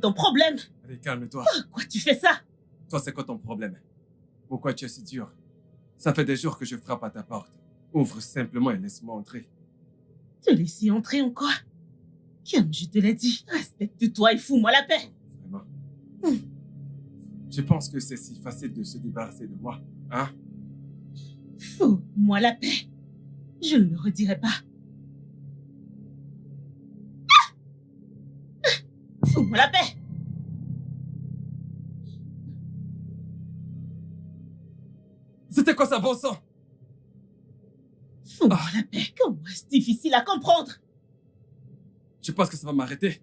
ton problème? Allez, calme-toi. Pourquoi tu fais ça? Toi, c'est quoi ton problème? Pourquoi tu es si dur? Ça fait des jours que je frappe à ta porte. Ouvre simplement et laisse-moi entrer. Te laisser entrer en quoi? Comme je te l'ai dit, respecte-toi et fous-moi la paix. Vraiment. Hmm. Je pense que c'est si facile de se débarrasser de moi, hein? Fous-moi la paix. Je ne le redirai pas. Fous-moi la paix. C'était quoi ça, bon sang? Fous-moi la paix. Comment est-ce difficile à comprendre? Je pense que ça va m'arrêter.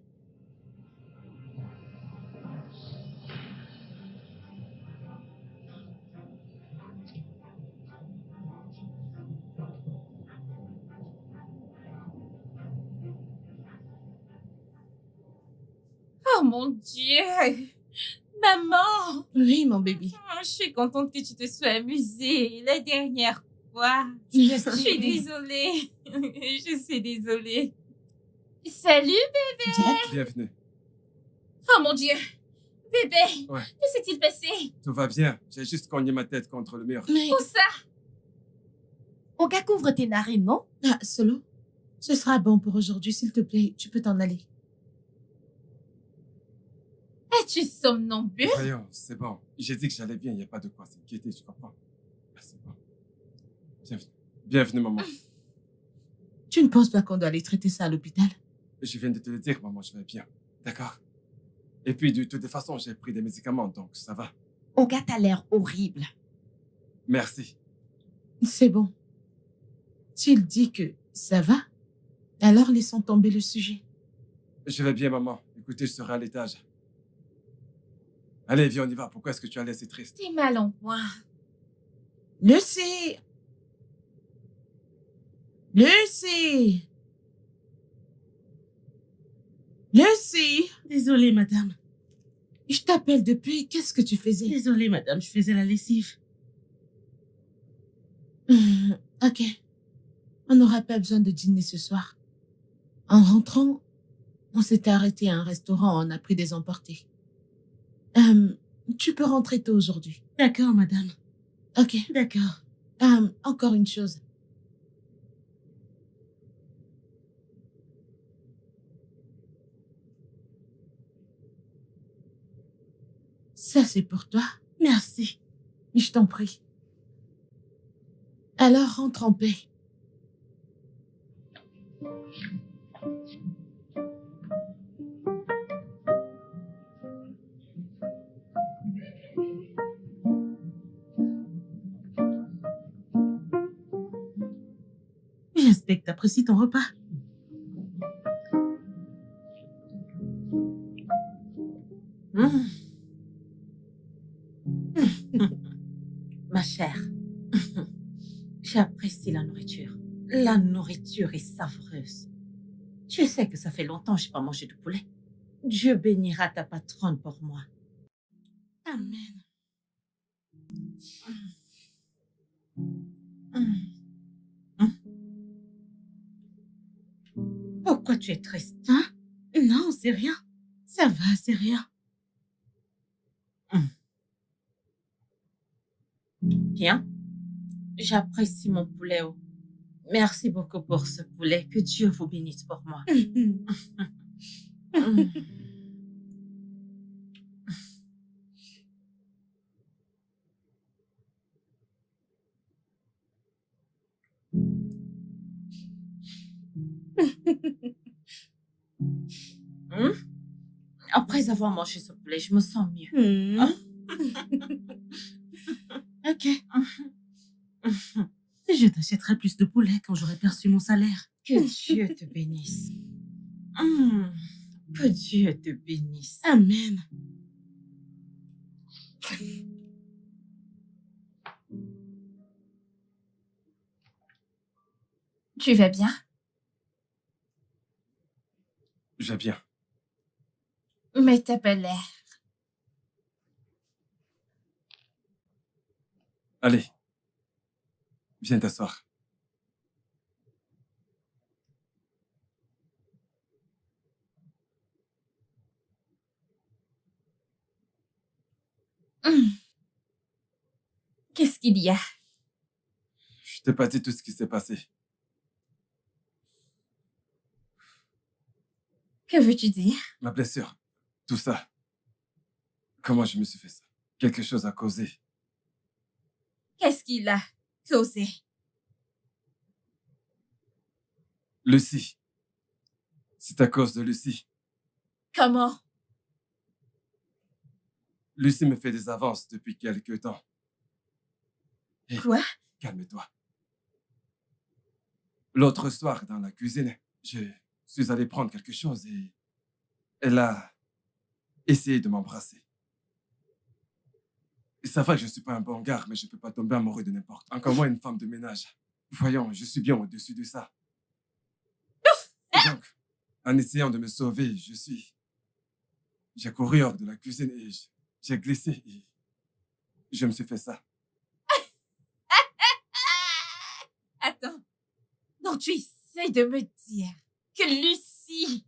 Oh mon Dieu! Maman! Oui, mon bébé. Oh, je suis contente que tu te sois amusée la dernière fois. Je suis désolée. Je suis désolée. Salut! Jack, Bienvenue. Oh mon Dieu! Bébé! Ouais. Que s'est-il passé? Tout va bien. J'ai juste cogné ma tête contre le mur. mais... Où ça? Olga, couvre tes narines, non? Ah, Solo, ce sera bon pour aujourd'hui, s'il te plaît. Tu peux t'en aller. Es-tu somnambule? Voyons, c'est bon. J'ai dit que j'allais bien. Il n'y a pas de quoi s'inquiéter, tu comprends? Ah, c'est bon. Bienvenue. Bienvenue, maman. Tu ne penses pas qu'on doit aller traiter ça à l'hôpital? Je viens de te le dire, maman, je vais bien. D'accord? Et puis, de toute façon, j'ai pris des médicaments, donc ça va. Olga, t'as l'air horrible. Merci. C'est bon. S'il dit que ça va, alors laissons tomber le sujet. Je vais bien, maman. Écoutez, je serai à l'étage. Allez, viens, on y va. Pourquoi est-ce que tu as l'air si triste? T'es mal en point. Lucie! Lucie! Lucie! Désolée, madame. Je t'appelle depuis. Qu'est-ce que tu faisais? Désolée, madame, je faisais la lessive. Ok. On n'aura pas besoin de dîner ce soir. En rentrant, on s'était arrêté à un restaurant, on a pris des emportés. Tu peux rentrer tôt aujourd'hui. D'accord, madame. Ok. D'accord. Encore une chose. Ça, c'est pour toi. Merci. Je t'en prie. Alors, rentre en paix. J'espère que t'apprécies ton repas. Ma chère, j'apprécie la nourriture. La nourriture est savoureuse. Tu sais que ça fait longtemps que je n'ai pas mangé de poulet. Dieu bénira ta patronne pour moi. Amen. Pourquoi tu es triste? Hein? Non, c'est rien. Ça va, c'est rien. Bien. J'apprécie mon poulet. Merci beaucoup pour ce poulet. Que Dieu vous bénisse pour moi. Après avoir mangé ce poulet, je me sens mieux. Ok. Je t'achèterai plus de poulet quand j'aurai perçu mon salaire. Que Dieu te bénisse. Que Dieu te bénisse. Amen. Tu vas bien? Je vais bien. Mais t'as pas l'air. Allez. Viens t'asseoir. Qu'est-ce qu'il y a? Je t'ai pas dit tout ce qui s'est passé. Que veux-tu dire? Ma blessure, tout ça. Comment je me suis fait ça? Quelque chose a causé. Qu'est-ce qu'il a causé? Lucie. C'est à cause de Lucie. Comment? Lucie me fait des avances depuis quelque temps. Hé, Quoi? calme-toi. L'autre soir, dans la cuisine, je suis allé prendre quelque chose et elle a essayé de m'embrasser. Et ça va que je ne suis pas un bon gars, mais je ne peux pas tomber amoureux de n'importe. Encore moins une femme de ménage. Voyons, je suis bien au-dessus de ça. Et donc, en essayant de me sauver, j'ai couru hors de la cuisine et j'ai glissé et je me suis fait ça. Attends. Donc tu essaies de me dire que Lucie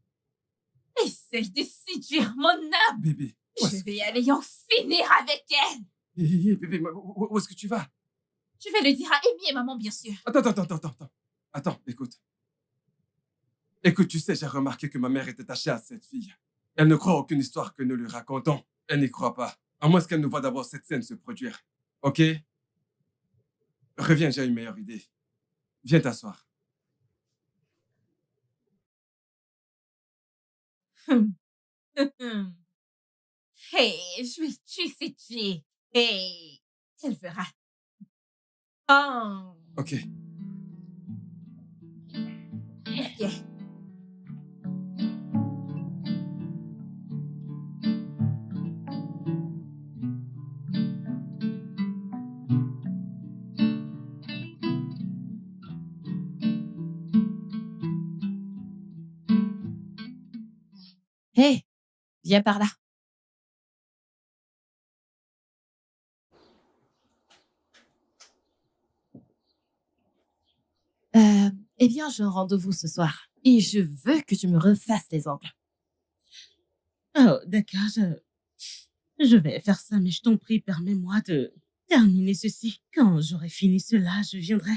essaie de séduire mon âme. Bébé, Je vais aller en finir avec elle. Hé, bébé, où est-ce que tu vas? Je vais le dire à Amy et maman, bien sûr. Attends, écoute. Écoute, tu sais, j'ai remarqué que ma mère est attachée à cette fille. Elle ne croit aucune histoire que nous lui racontons. Elle n'y croit pas. À moins qu'elle ne voit d'abord cette scène se produire. Ok? Reviens, j'ai une meilleure idée. Viens t'asseoir. Hey, je vais tuer cette fille. Hey, elle verra. Oh. Ok. Ok. Hé, viens par là. Eh bien, j'ai un rendez-vous ce soir et je veux que tu me refasses les ongles. Oh, d'accord, je vais faire ça, mais je t'en prie, permets-moi de terminer ceci. Quand j'aurai fini cela, je viendrai.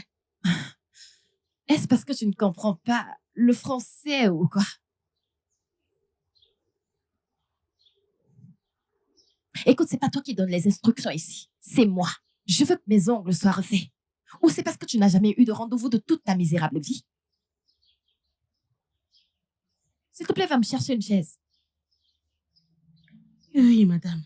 Est-ce parce que tu ne comprends pas le français ou quoi? Écoute, c'est pas toi qui donne les instructions ici, c'est moi. Je veux que mes ongles soient refaits. Ou c'est parce que tu n'as jamais eu de rendez-vous de toute ta misérable vie? S'il te plaît, va me chercher une chaise. Oui, madame.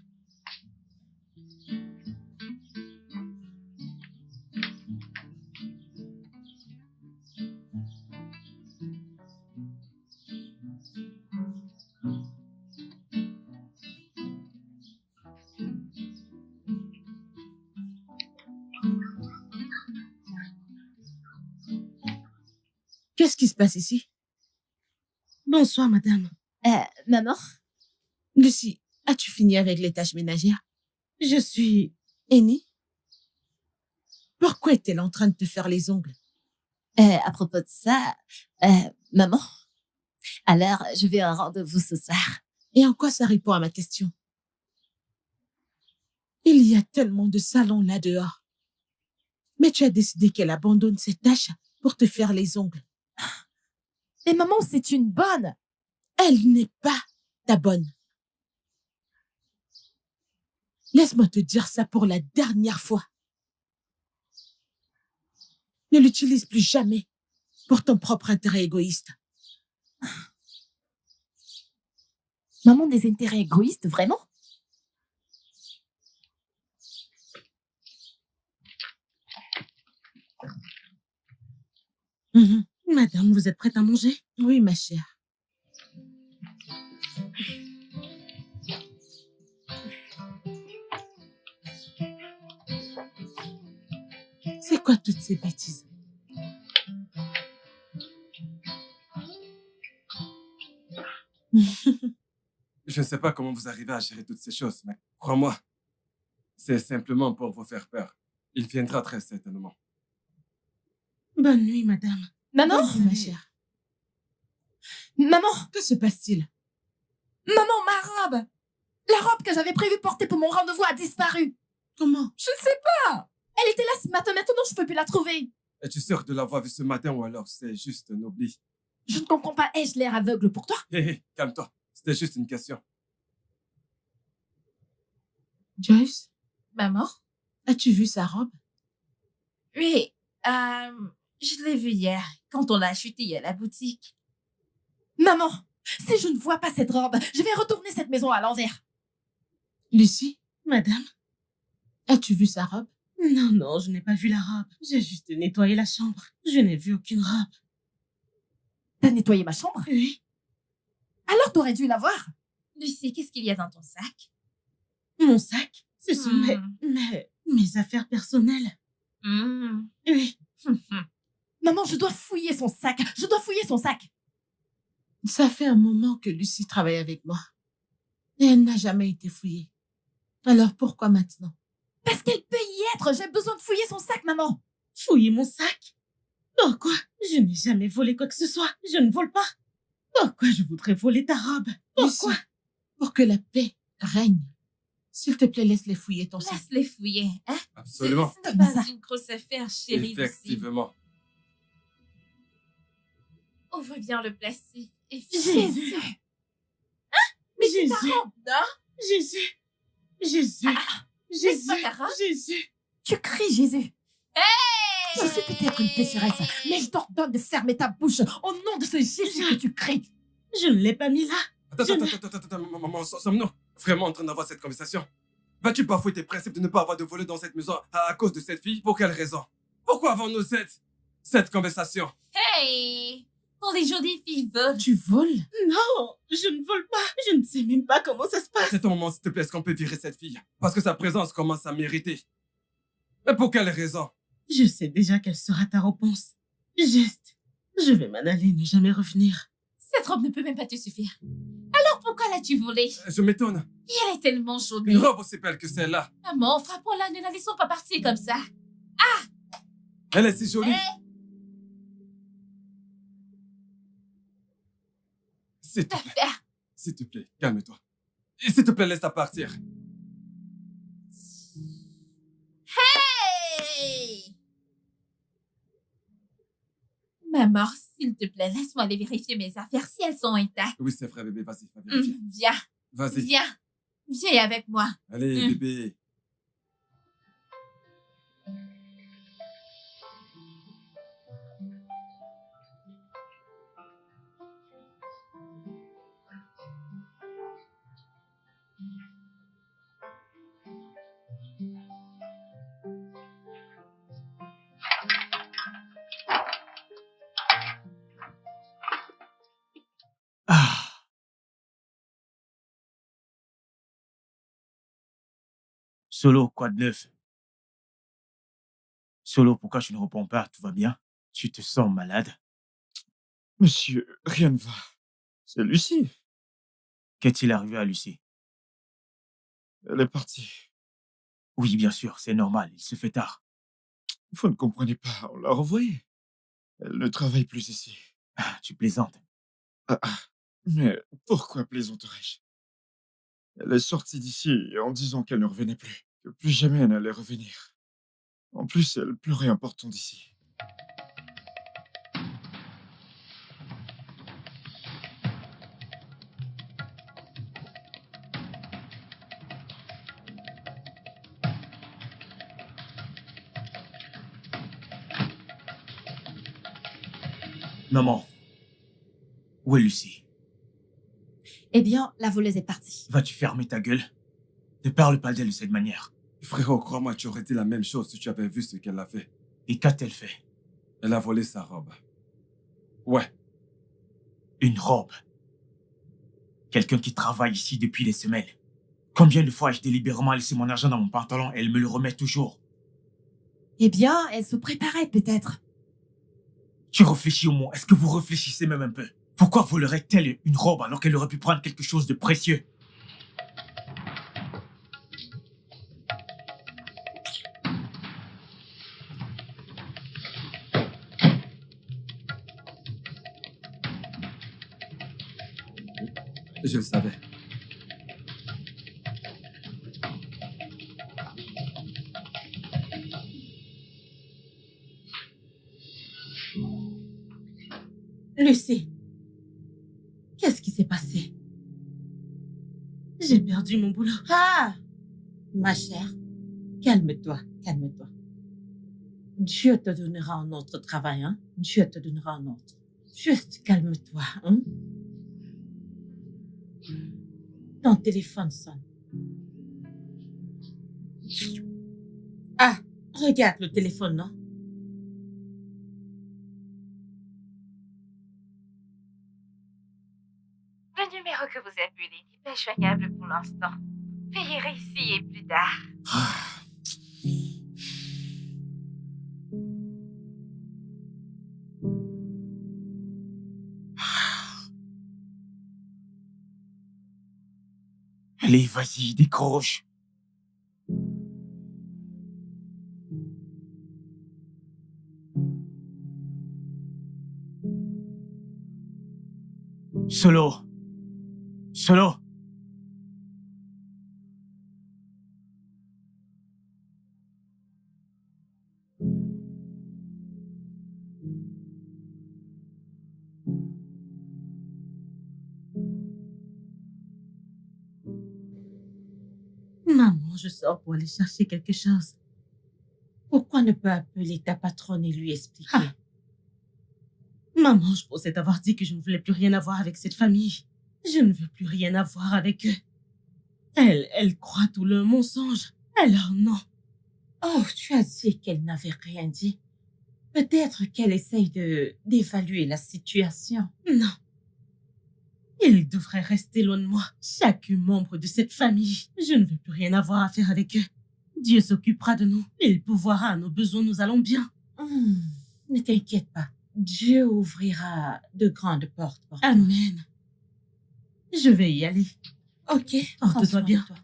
Qu'est-ce qui se passe ici? Bonsoir, madame. Maman? Lucie, as-tu fini avec les tâches ménagères? Je suis... Annie? Pourquoi est-elle en train de te faire les ongles? À propos de ça, maman, alors je vais à un rendez-vous ce soir. Et en quoi ça répond à ma question? Il y a tellement de salons là dehors. Mais tu as décidé qu'elle abandonne ses tâches pour te faire les ongles. Mais maman, c'est une bonne. Elle n'est pas ta bonne. Laisse-moi te dire ça pour la dernière fois. Ne l'utilise plus jamais pour ton propre intérêt égoïste. Maman, des intérêts égoïstes, vraiment? Madame, vous êtes prête à manger? Oui, ma chère. C'est quoi toutes ces bêtises? Je ne sais pas comment vous arrivez à gérer toutes ces choses, mais crois-moi, c'est simplement pour vous faire peur. Il viendra très certainement. Bonne nuit, madame. Maman? Oui, ma chère. Maman! Que se passe-t-il? Maman, ma robe! La robe que j'avais prévu porter pour mon rendez-vous a disparu. Comment? Je ne sais pas. Elle était là ce matin, maintenant je peux plus la trouver. Es-tu sûr de l'avoir vue ce matin ou alors c'est juste un oubli? Je ne comprends pas, ai-je l'air aveugle pour toi? Hé, hé, calme-toi. C'était juste une question. Joyce, Maman? as-tu vu sa robe? Oui, je l'ai vue hier, quand on l'a achetée à la boutique. Maman, si je ne vois pas cette robe, je vais retourner cette maison à l'envers. Lucie, Madame? as-tu vu sa robe? Non, non, je n'ai pas vu la robe. J'ai juste nettoyé la chambre. Je n'ai vu aucune robe. T'as nettoyé ma chambre? Oui. Alors t'aurais dû la voir. Lucie, qu'est-ce qu'il y a dans ton sac? Mon sac, ce sont Hmm. mes affaires personnelles. Hmm. Oui. Maman, je dois fouiller son sac. Je dois fouiller son sac. Ça fait un moment que Lucie travaille avec moi. Et elle n'a jamais été fouillée. Alors pourquoi maintenant? Parce qu'elle peut y être. J'ai besoin de fouiller son sac, maman. Fouiller mon sac? Pourquoi? Je n'ai jamais volé quoi que ce soit. Je ne vole pas. Pourquoi je voudrais voler ta robe? Pourquoi? Lucie, pour que la paix règne, s'il te plaît, laisse-les fouiller ton sac. Laisse-les fouiller, hein? Absolument. Ce n'est Comme pas ça. une grosse affaire, chérie. Lucie. Effectivement. Ouvre bien le plastique. Et Jésus. Mais c'est ta Jésus. robe, non? Jésus. Jésus. N'est-ce Jésus. pas ta robe? Jésus. Tu cries Jésus. Hey! Je suis peut-être une pécheresse, mais je t'ordonne de fermer ta bouche au nom de ce Jésus que tu cries. Je ne l'ai pas mis là. Attends, maman, sommes-nous vraiment en train d'avoir cette conversation? Vas-tu bafouer tes principes de ne pas avoir de voler dans cette maison à cause de cette fille? Pour quelle raison? Pourquoi avons-nous cette conversation? Hey! Pour les jolies filles volent. Tu voles? Non, je ne vole pas. Je ne sais même pas comment ça se passe. C'est ton moment, s'il te plaît, est-ce qu'on peut virer cette fille? Parce que sa présence commence à m'irriter. Mais pour quelle raison? Je sais déjà quelle sera ta réponse. Juste, je vais m'en aller, ne jamais revenir. Cette robe ne peut même pas te suffire. Alors pourquoi l'as-tu volée? Je m'étonne. Et elle est tellement jolie. Une robe aussi belle que celle-là. Maman, frappons-la, ne la laissons pas partir comme ça. Elle est si jolie. Hey! S'il te plaît, calme-toi. Et s'il te plaît, laisse-la partir. Hey! Maman, s'il te plaît, laisse-moi aller vérifier mes affaires si elles sont intactes. Oui, c'est vrai, bébé, vas-y, va vérifier. Viens, Vas-y. viens avec moi. Allez, bébé. Ah, Solo, quoi de neuf? Solo, pourquoi tu ne réponds pas? Tout va bien? Tu te sens malade? Monsieur, rien ne va. C'est Lucie. Qu'est-il arrivé à Lucie? Elle est partie. Oui, bien sûr, c'est normal, il se fait tard. Vous ne comprenez pas, on l'a renvoyée. Elle ne travaille plus ici. Ah, tu plaisantes. Mais pourquoi plaisanterais-je? Elle est sortie d'ici en disant qu'elle ne revenait plus, que plus jamais elle n'allait revenir. En plus, elle pleurait en partant d'ici. Maman, où est Lucie? Eh bien, la voleuse est partie. Vas-tu fermer ta gueule? Ne parle pas d'elle de cette manière. Frérot, crois-moi, tu aurais dit la même chose si tu avais vu ce qu'elle a fait. Et qu'a-t-elle fait? Elle a volé sa robe. Ouais, Une robe. Quelqu'un qui travaille ici depuis des semaines. Combien de fois ai-je délibérément laissé mon argent dans mon pantalon et elle me le remet toujours? Eh bien, elle se préparait peut-être. Tu réfléchis au mot. Est-ce que vous réfléchissez même un peu? Pourquoi volerait-elle une robe alors qu'elle aurait pu prendre quelque chose de précieux? je le savais. Lucie, qu'est-ce qui s'est passé? J'ai perdu mon boulot. Ah, ma chère, calme-toi, calme-toi. Dieu te donnera un autre travail, hein? Dieu te donnera un autre. Juste calme-toi, hein? Ton téléphone sonne. Ah, regarde le téléphone, non? Le numéro que vous appelez n'est pas joignable pour l'instant. Veuillez réessayer plus tard. Allez, vas-y, décroche. Solo. Solo. Maman, je sors pour aller chercher quelque chose. Pourquoi ne pas appeler ta patronne et lui expliquer? Ah. Maman, je pensais t'avoir dit que je ne voulais plus rien avoir avec cette famille. Je ne veux plus rien avoir avec eux. Elle croit tout le mensonge. Alors non. Oh, tu as dit qu'elle n'avait rien dit. Peut-être qu'elle essaye d'évaluer la situation. Non. Ils devraient rester loin de moi. Chaque membre de cette famille. Je ne veux plus rien avoir à faire avec eux. Dieu s'occupera de nous. Il pourvoira à nos besoins, nous allons bien. Ne t'inquiète pas. Dieu ouvrira de grandes portes pour toi. Amen. Je vais y aller. Ok, Porte-toi bien. prends soin de toi.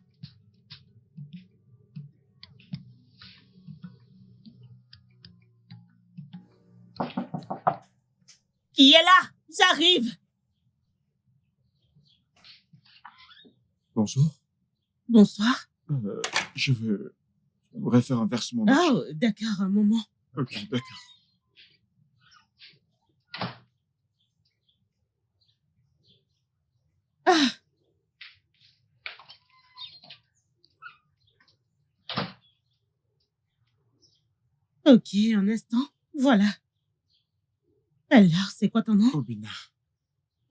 Qui est là? J'arrive. Bonjour. Bonsoir. J'aimerais faire un versement d'argent. Oh, d'accord, un moment. Ok, d'accord. Ah. Ok, un instant. Voilà. Alors, c'est quoi ton nom? Obina.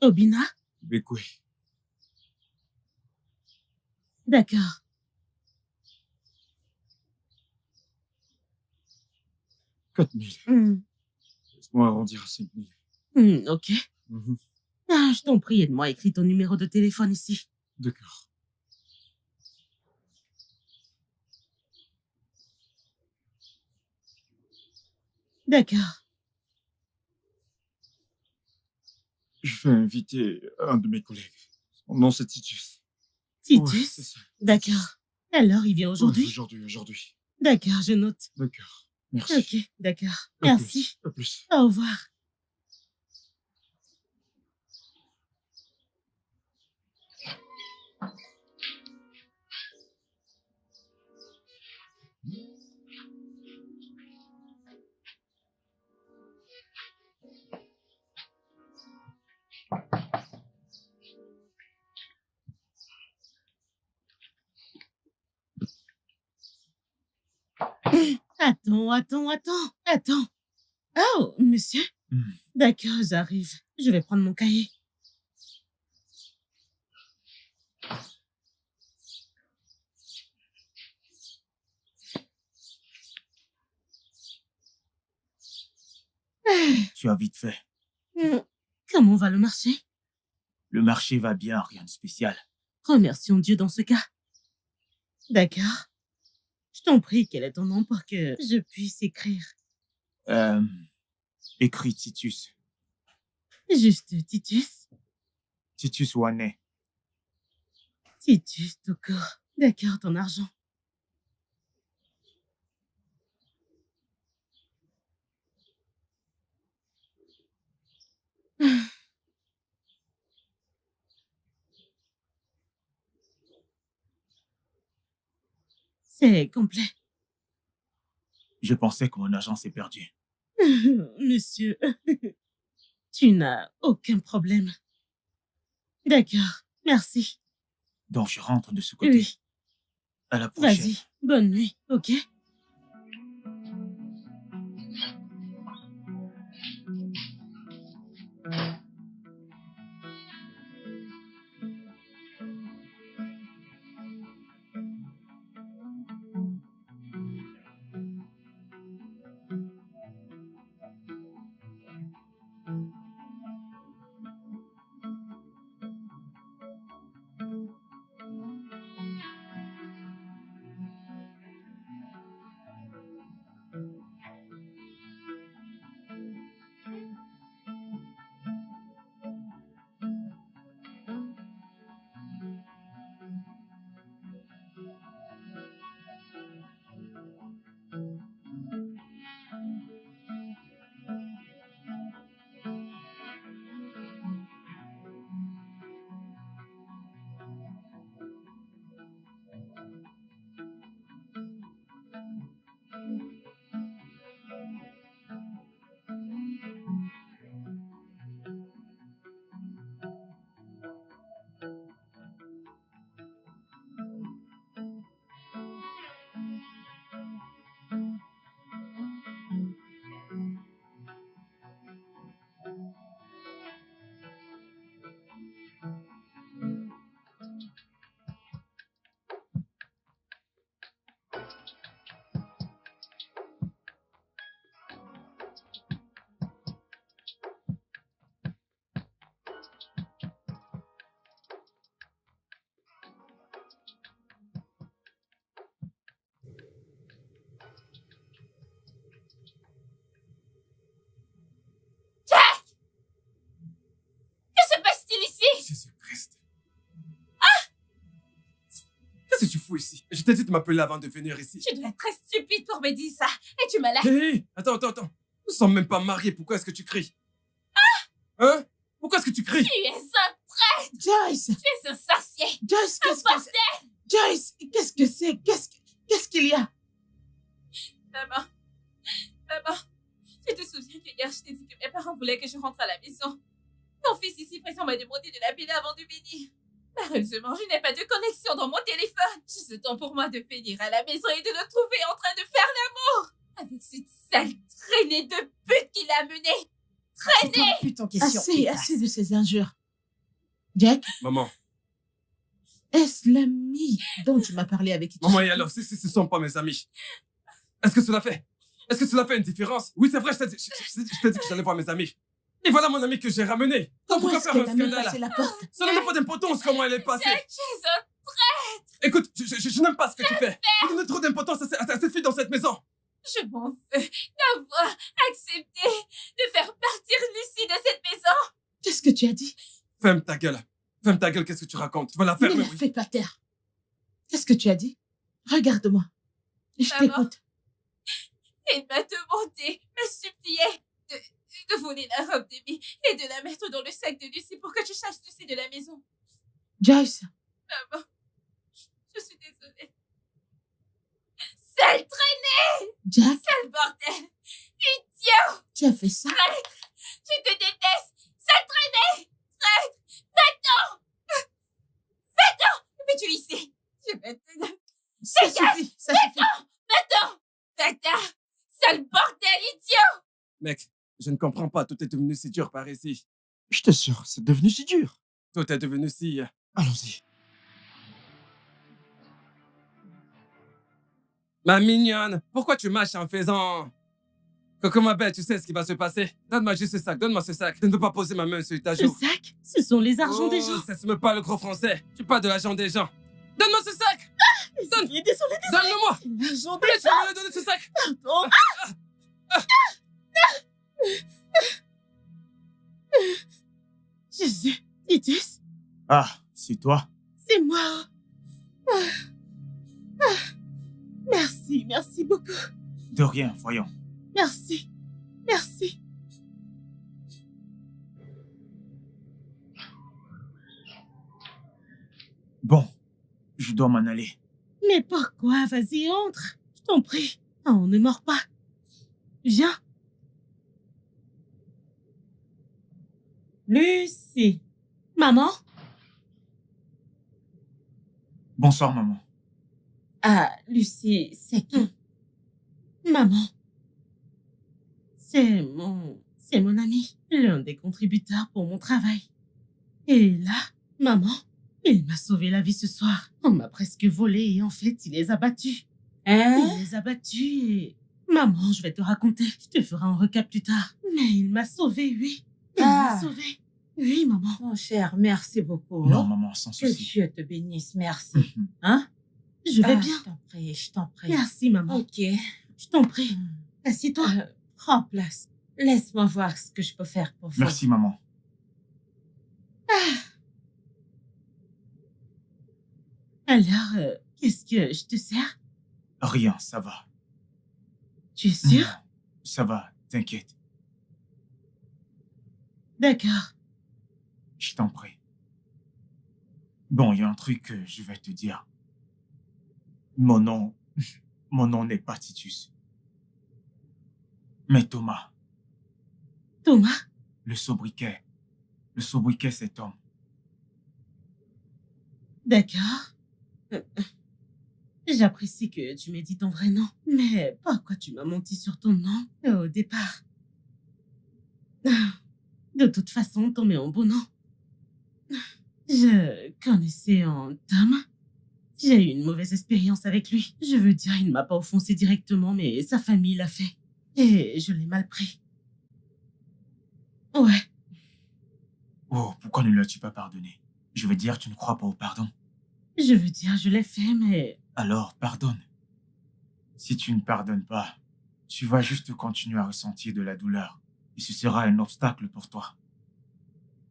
Obina? Bekwe. D'accord. $4 000. Laisse-moi arrondir à 5 000. Ok. Mhm. Ah, je t'en prie, aide-moi, écris ton numéro de téléphone ici. D'accord. D'accord. Je vais inviter un de mes collègues. Son nom, c'est Titus. Titus? Ouais, c'est ça. D'accord. Alors, il vient Ouais, aujourd'hui? Aujourd'hui. D'accord, je note. D'accord. Merci. Ok, d'accord. À Merci. plus. À plus. Au revoir. Attends. Oh, monsieur? D'accord, j'arrive. Je vais prendre mon cahier. Tu as vite fait. Comment va le marché? Le marché va bien, rien de spécial. Remercions Dieu dans ce cas. D'accord. Je t'en prie, quel est ton nom pour que je puisse écrire? Écris Titus. Juste Titus? Titus Wanet. Titus, tout court. D'accord, ton argent. C'est complet. Je pensais que mon argent s'est perdu. Monsieur, Tu n'as aucun problème. D'accord, merci. Donc, je rentre de ce côté. Oui, À la prochaine. vas-y, bonne nuit, ok? Que se passe-t-il ici? Jésus-Christ. Qu'est-ce que tu fous ici? Je t'ai dit de m'appeler avant de venir ici. Tu dois être très stupide pour me dire ça. Et tu m'as Hé, hé, attends. Nous sommes même pas mariés. Pourquoi est-ce que tu cries? Hein? Pourquoi est-ce que tu cries? Tu es un Joyce! Tu es un sorcier. Joyce, qu'est-ce que c'est? Joyce, qu'est-ce que c'est? Qu'est-ce qu'il y a? Maman, tu te souviens que hier je t'ai dit que mes parents voulaient que je rentre à la maison. Ton fils ici présent m'a demandé de l'appeler avant de venir. Malheureusement, je n'ai pas de connexion dans mon téléphone. Juste le temps pour moi de venir à la maison et de le trouver en train de faire l'amour avec cette sale traînée de pute qu'il a menée. Traînée! Putain, question. Assez de ces injures. Jack, Maman. est-ce l'ami dont tu m'as parlé avec qui tu Maman, et alors, ce sont pas mes amis. Est-ce que cela fait une différence? Oui, c'est vrai, je t'ai dit que j'allais voir mes amis. Et voilà mon ami que j'ai ramené. Comment Pourquoi est-ce faire qu'elle un a mis scandale? passé la porte? Cela n'a pas d'importance comment elle est passée. Jack, tu es un... Écoute, je n'aime pas ce que tu fais. Vous donnez trop d'importance à cette fille dans cette maison. Je m'en veux d'avoir accepté de faire partir Lucie de cette maison. Qu'est-ce que tu as dit? Ferme ta gueule. Ferme ta gueule, qu'est-ce que tu racontes? Tu vas la Ne fermer, la oui. fais pas taire. Qu'est-ce que tu as dit? Regarde-moi. Je Maman. t'écoute. Elle m'a demandé, m'a supplié de voler la robe d'Amy et de la mettre dans le sac de Lucie pour que je chasse Lucie de la maison. Joyce, Maman, je suis désolée. Sale traînée! Jack, Sale bordel! Idiot! tu as fait ça? Je te déteste! Sale traînée! Traître! Va-t'en! Va-t'en! Que fais-tu ici? Je vais te... Ça suffit, ça suffit. Va-t'en! Va-t'en! Sale bordel, idiot! Mec, je ne comprends pas. Tout est devenu si dur par ici. Je t'assure, c'est devenu si dur. Tout est devenu si... Allons-y. Ma mignonne, pourquoi tu mâches en faisant... Coco, ma belle, tu sais ce qui va se passer. Donne-moi juste ce sac, donne-moi ce sac. Je ne peux pas poser ma main sur ta Ce joue. sac, ce sont les argents des gens. Cesse-me pas le gros français. Tu parles de l'argent des gens. Donne-moi ce sac. Désolé, désolé. Donne-le-moi. L'argent des Laisse-moi me donner ce sac. gens. Jésus, Titus, Ah, c'est toi? c'est moi. Merci, merci beaucoup. De rien, voyons. Merci, merci. Bon, je dois m'en aller. Mais pourquoi? Vas-y, entre. Je t'en prie. Ah, on ne mord pas. Viens. Lucie. Maman? Bonsoir, maman. Ah, Lucie, c'est qui? Maman. C'est mon ami, l'un des contributeurs pour mon travail. Et là, maman, il m'a sauvé la vie ce soir. On m'a presque volé et en fait, il les a battus. Hein? Il les a battus et... Maman, je vais te raconter. Je te ferai un recap plus tard. Mais il m'a sauvé, oui. Il m'a Ah. sauvé. Oui, maman. Mon cher, merci beaucoup. Non, maman, sans Que souci. Dieu te bénisse, merci. Mhm. Hein? Je vais Ah, bien. je t'en prie. Merci, maman. Ok. Je t'en prie. Assieds-toi. Prends place. Laisse-moi voir ce que je peux faire pour vous. Merci, maman. Alors, qu'est-ce que je te sers? Rien, ça va. Tu es sûr? Non, ça va, t'inquiète. D'accord. Je t'en prie. Bon, il y a un truc que je vais te dire. Mon nom n'est pas Titus. Mais Thomas, Thomas? le sobriquet, c'est Tom. D'accord. J'apprécie que tu m'aies dit ton vrai nom. Mais pourquoi tu m'as menti sur ton nom au départ? De toute façon, Tom est un bon nom. Je connaissais un Tom. J'ai eu une mauvaise expérience avec lui. Je veux dire, il ne m'a pas offensé directement, mais sa famille l'a fait. Et je l'ai mal pris. Ouais. Oh, pourquoi ne l'as-tu pas pardonné? Je veux dire, tu ne crois pas au pardon. Je veux dire, je l'ai fait, mais... Alors, pardonne. Si tu ne pardonnes pas, tu vas juste continuer à ressentir de la douleur. Et ce sera un obstacle pour toi.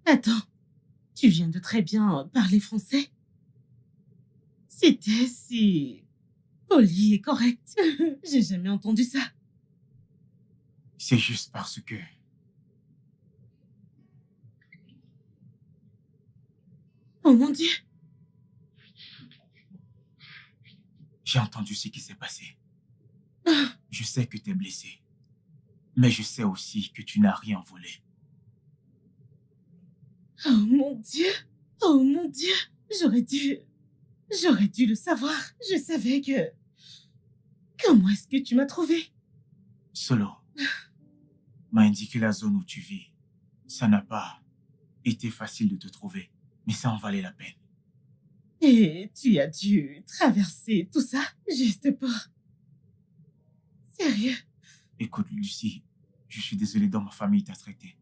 Attends, tu viens de très bien parler français. C'était si poli et correct. J'ai jamais entendu ça. C'est juste parce que... Oh mon Dieu. J'ai entendu ce qui s'est passé. Je sais que tu es blessé. Mais je sais aussi que tu n'as rien volé. Oh mon Dieu. Oh mon Dieu. J'aurais dû le savoir. Je savais que... Comment est-ce que tu m'as trouvé? Solo m'a indiqué la zone où tu vis. Ça n'a pas été facile de te trouver, mais ça en valait la peine. Et tu as dû traverser tout ça juste pour... Sérieux? Écoute, Lucie, je suis désolé dans ma famille t'a traité.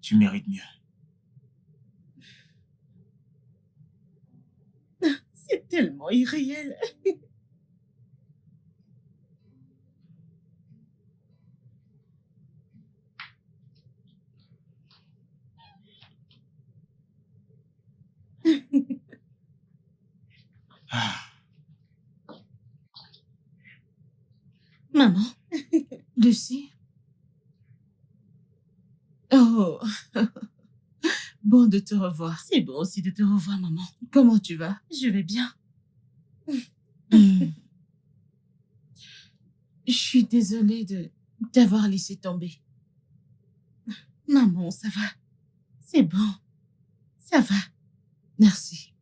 Tu mérites mieux. C'est tellement irréel. Ah, Maman? Lucie? Oh, bon de te revoir. C'est bon aussi de te revoir, maman. Comment tu vas? Je vais bien. Je suis désolée de t'avoir laissé tomber. Maman, ça va. C'est bon. Ça va. Merci.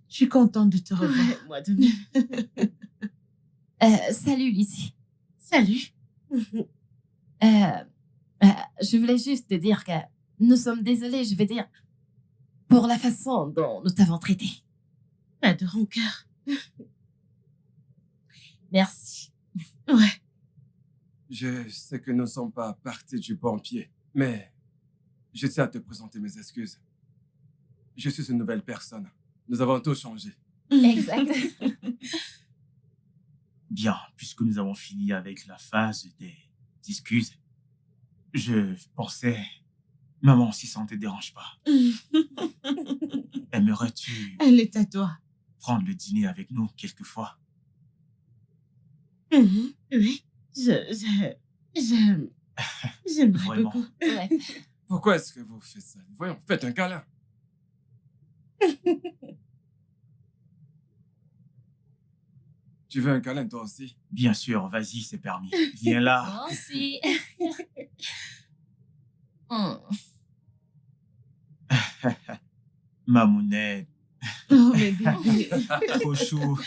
Je suis contente de te revoir. Ouais, moi de même. Salut, Lucie. Salut. Je voulais juste te dire que nous sommes désolés, je veux dire, pour la façon dont nous t'avons traité. Pas de rancœur. Merci. Ouais. Je sais que nous ne sommes pas partis du bon pied, mais je tiens à te présenter mes excuses. Je suis une nouvelle personne. Nous avons tout changé. Exact. bien, puisque nous avons fini avec la phase des excuses, je pensais... Maman, si ça ne te dérange pas, aimerais-tu Elle est à toi. prendre le dîner avec nous quelquefois? Oui. J'aimerais Vraiment. beaucoup. Ouais. Pourquoi est-ce que vous faites ça? Voyons, faites un câlin. Tu veux un câlin, toi aussi? Bien sûr, vas-y, c'est permis. Viens là. Moi aussi. Mamounette, Oh, mais bébé. trop chou.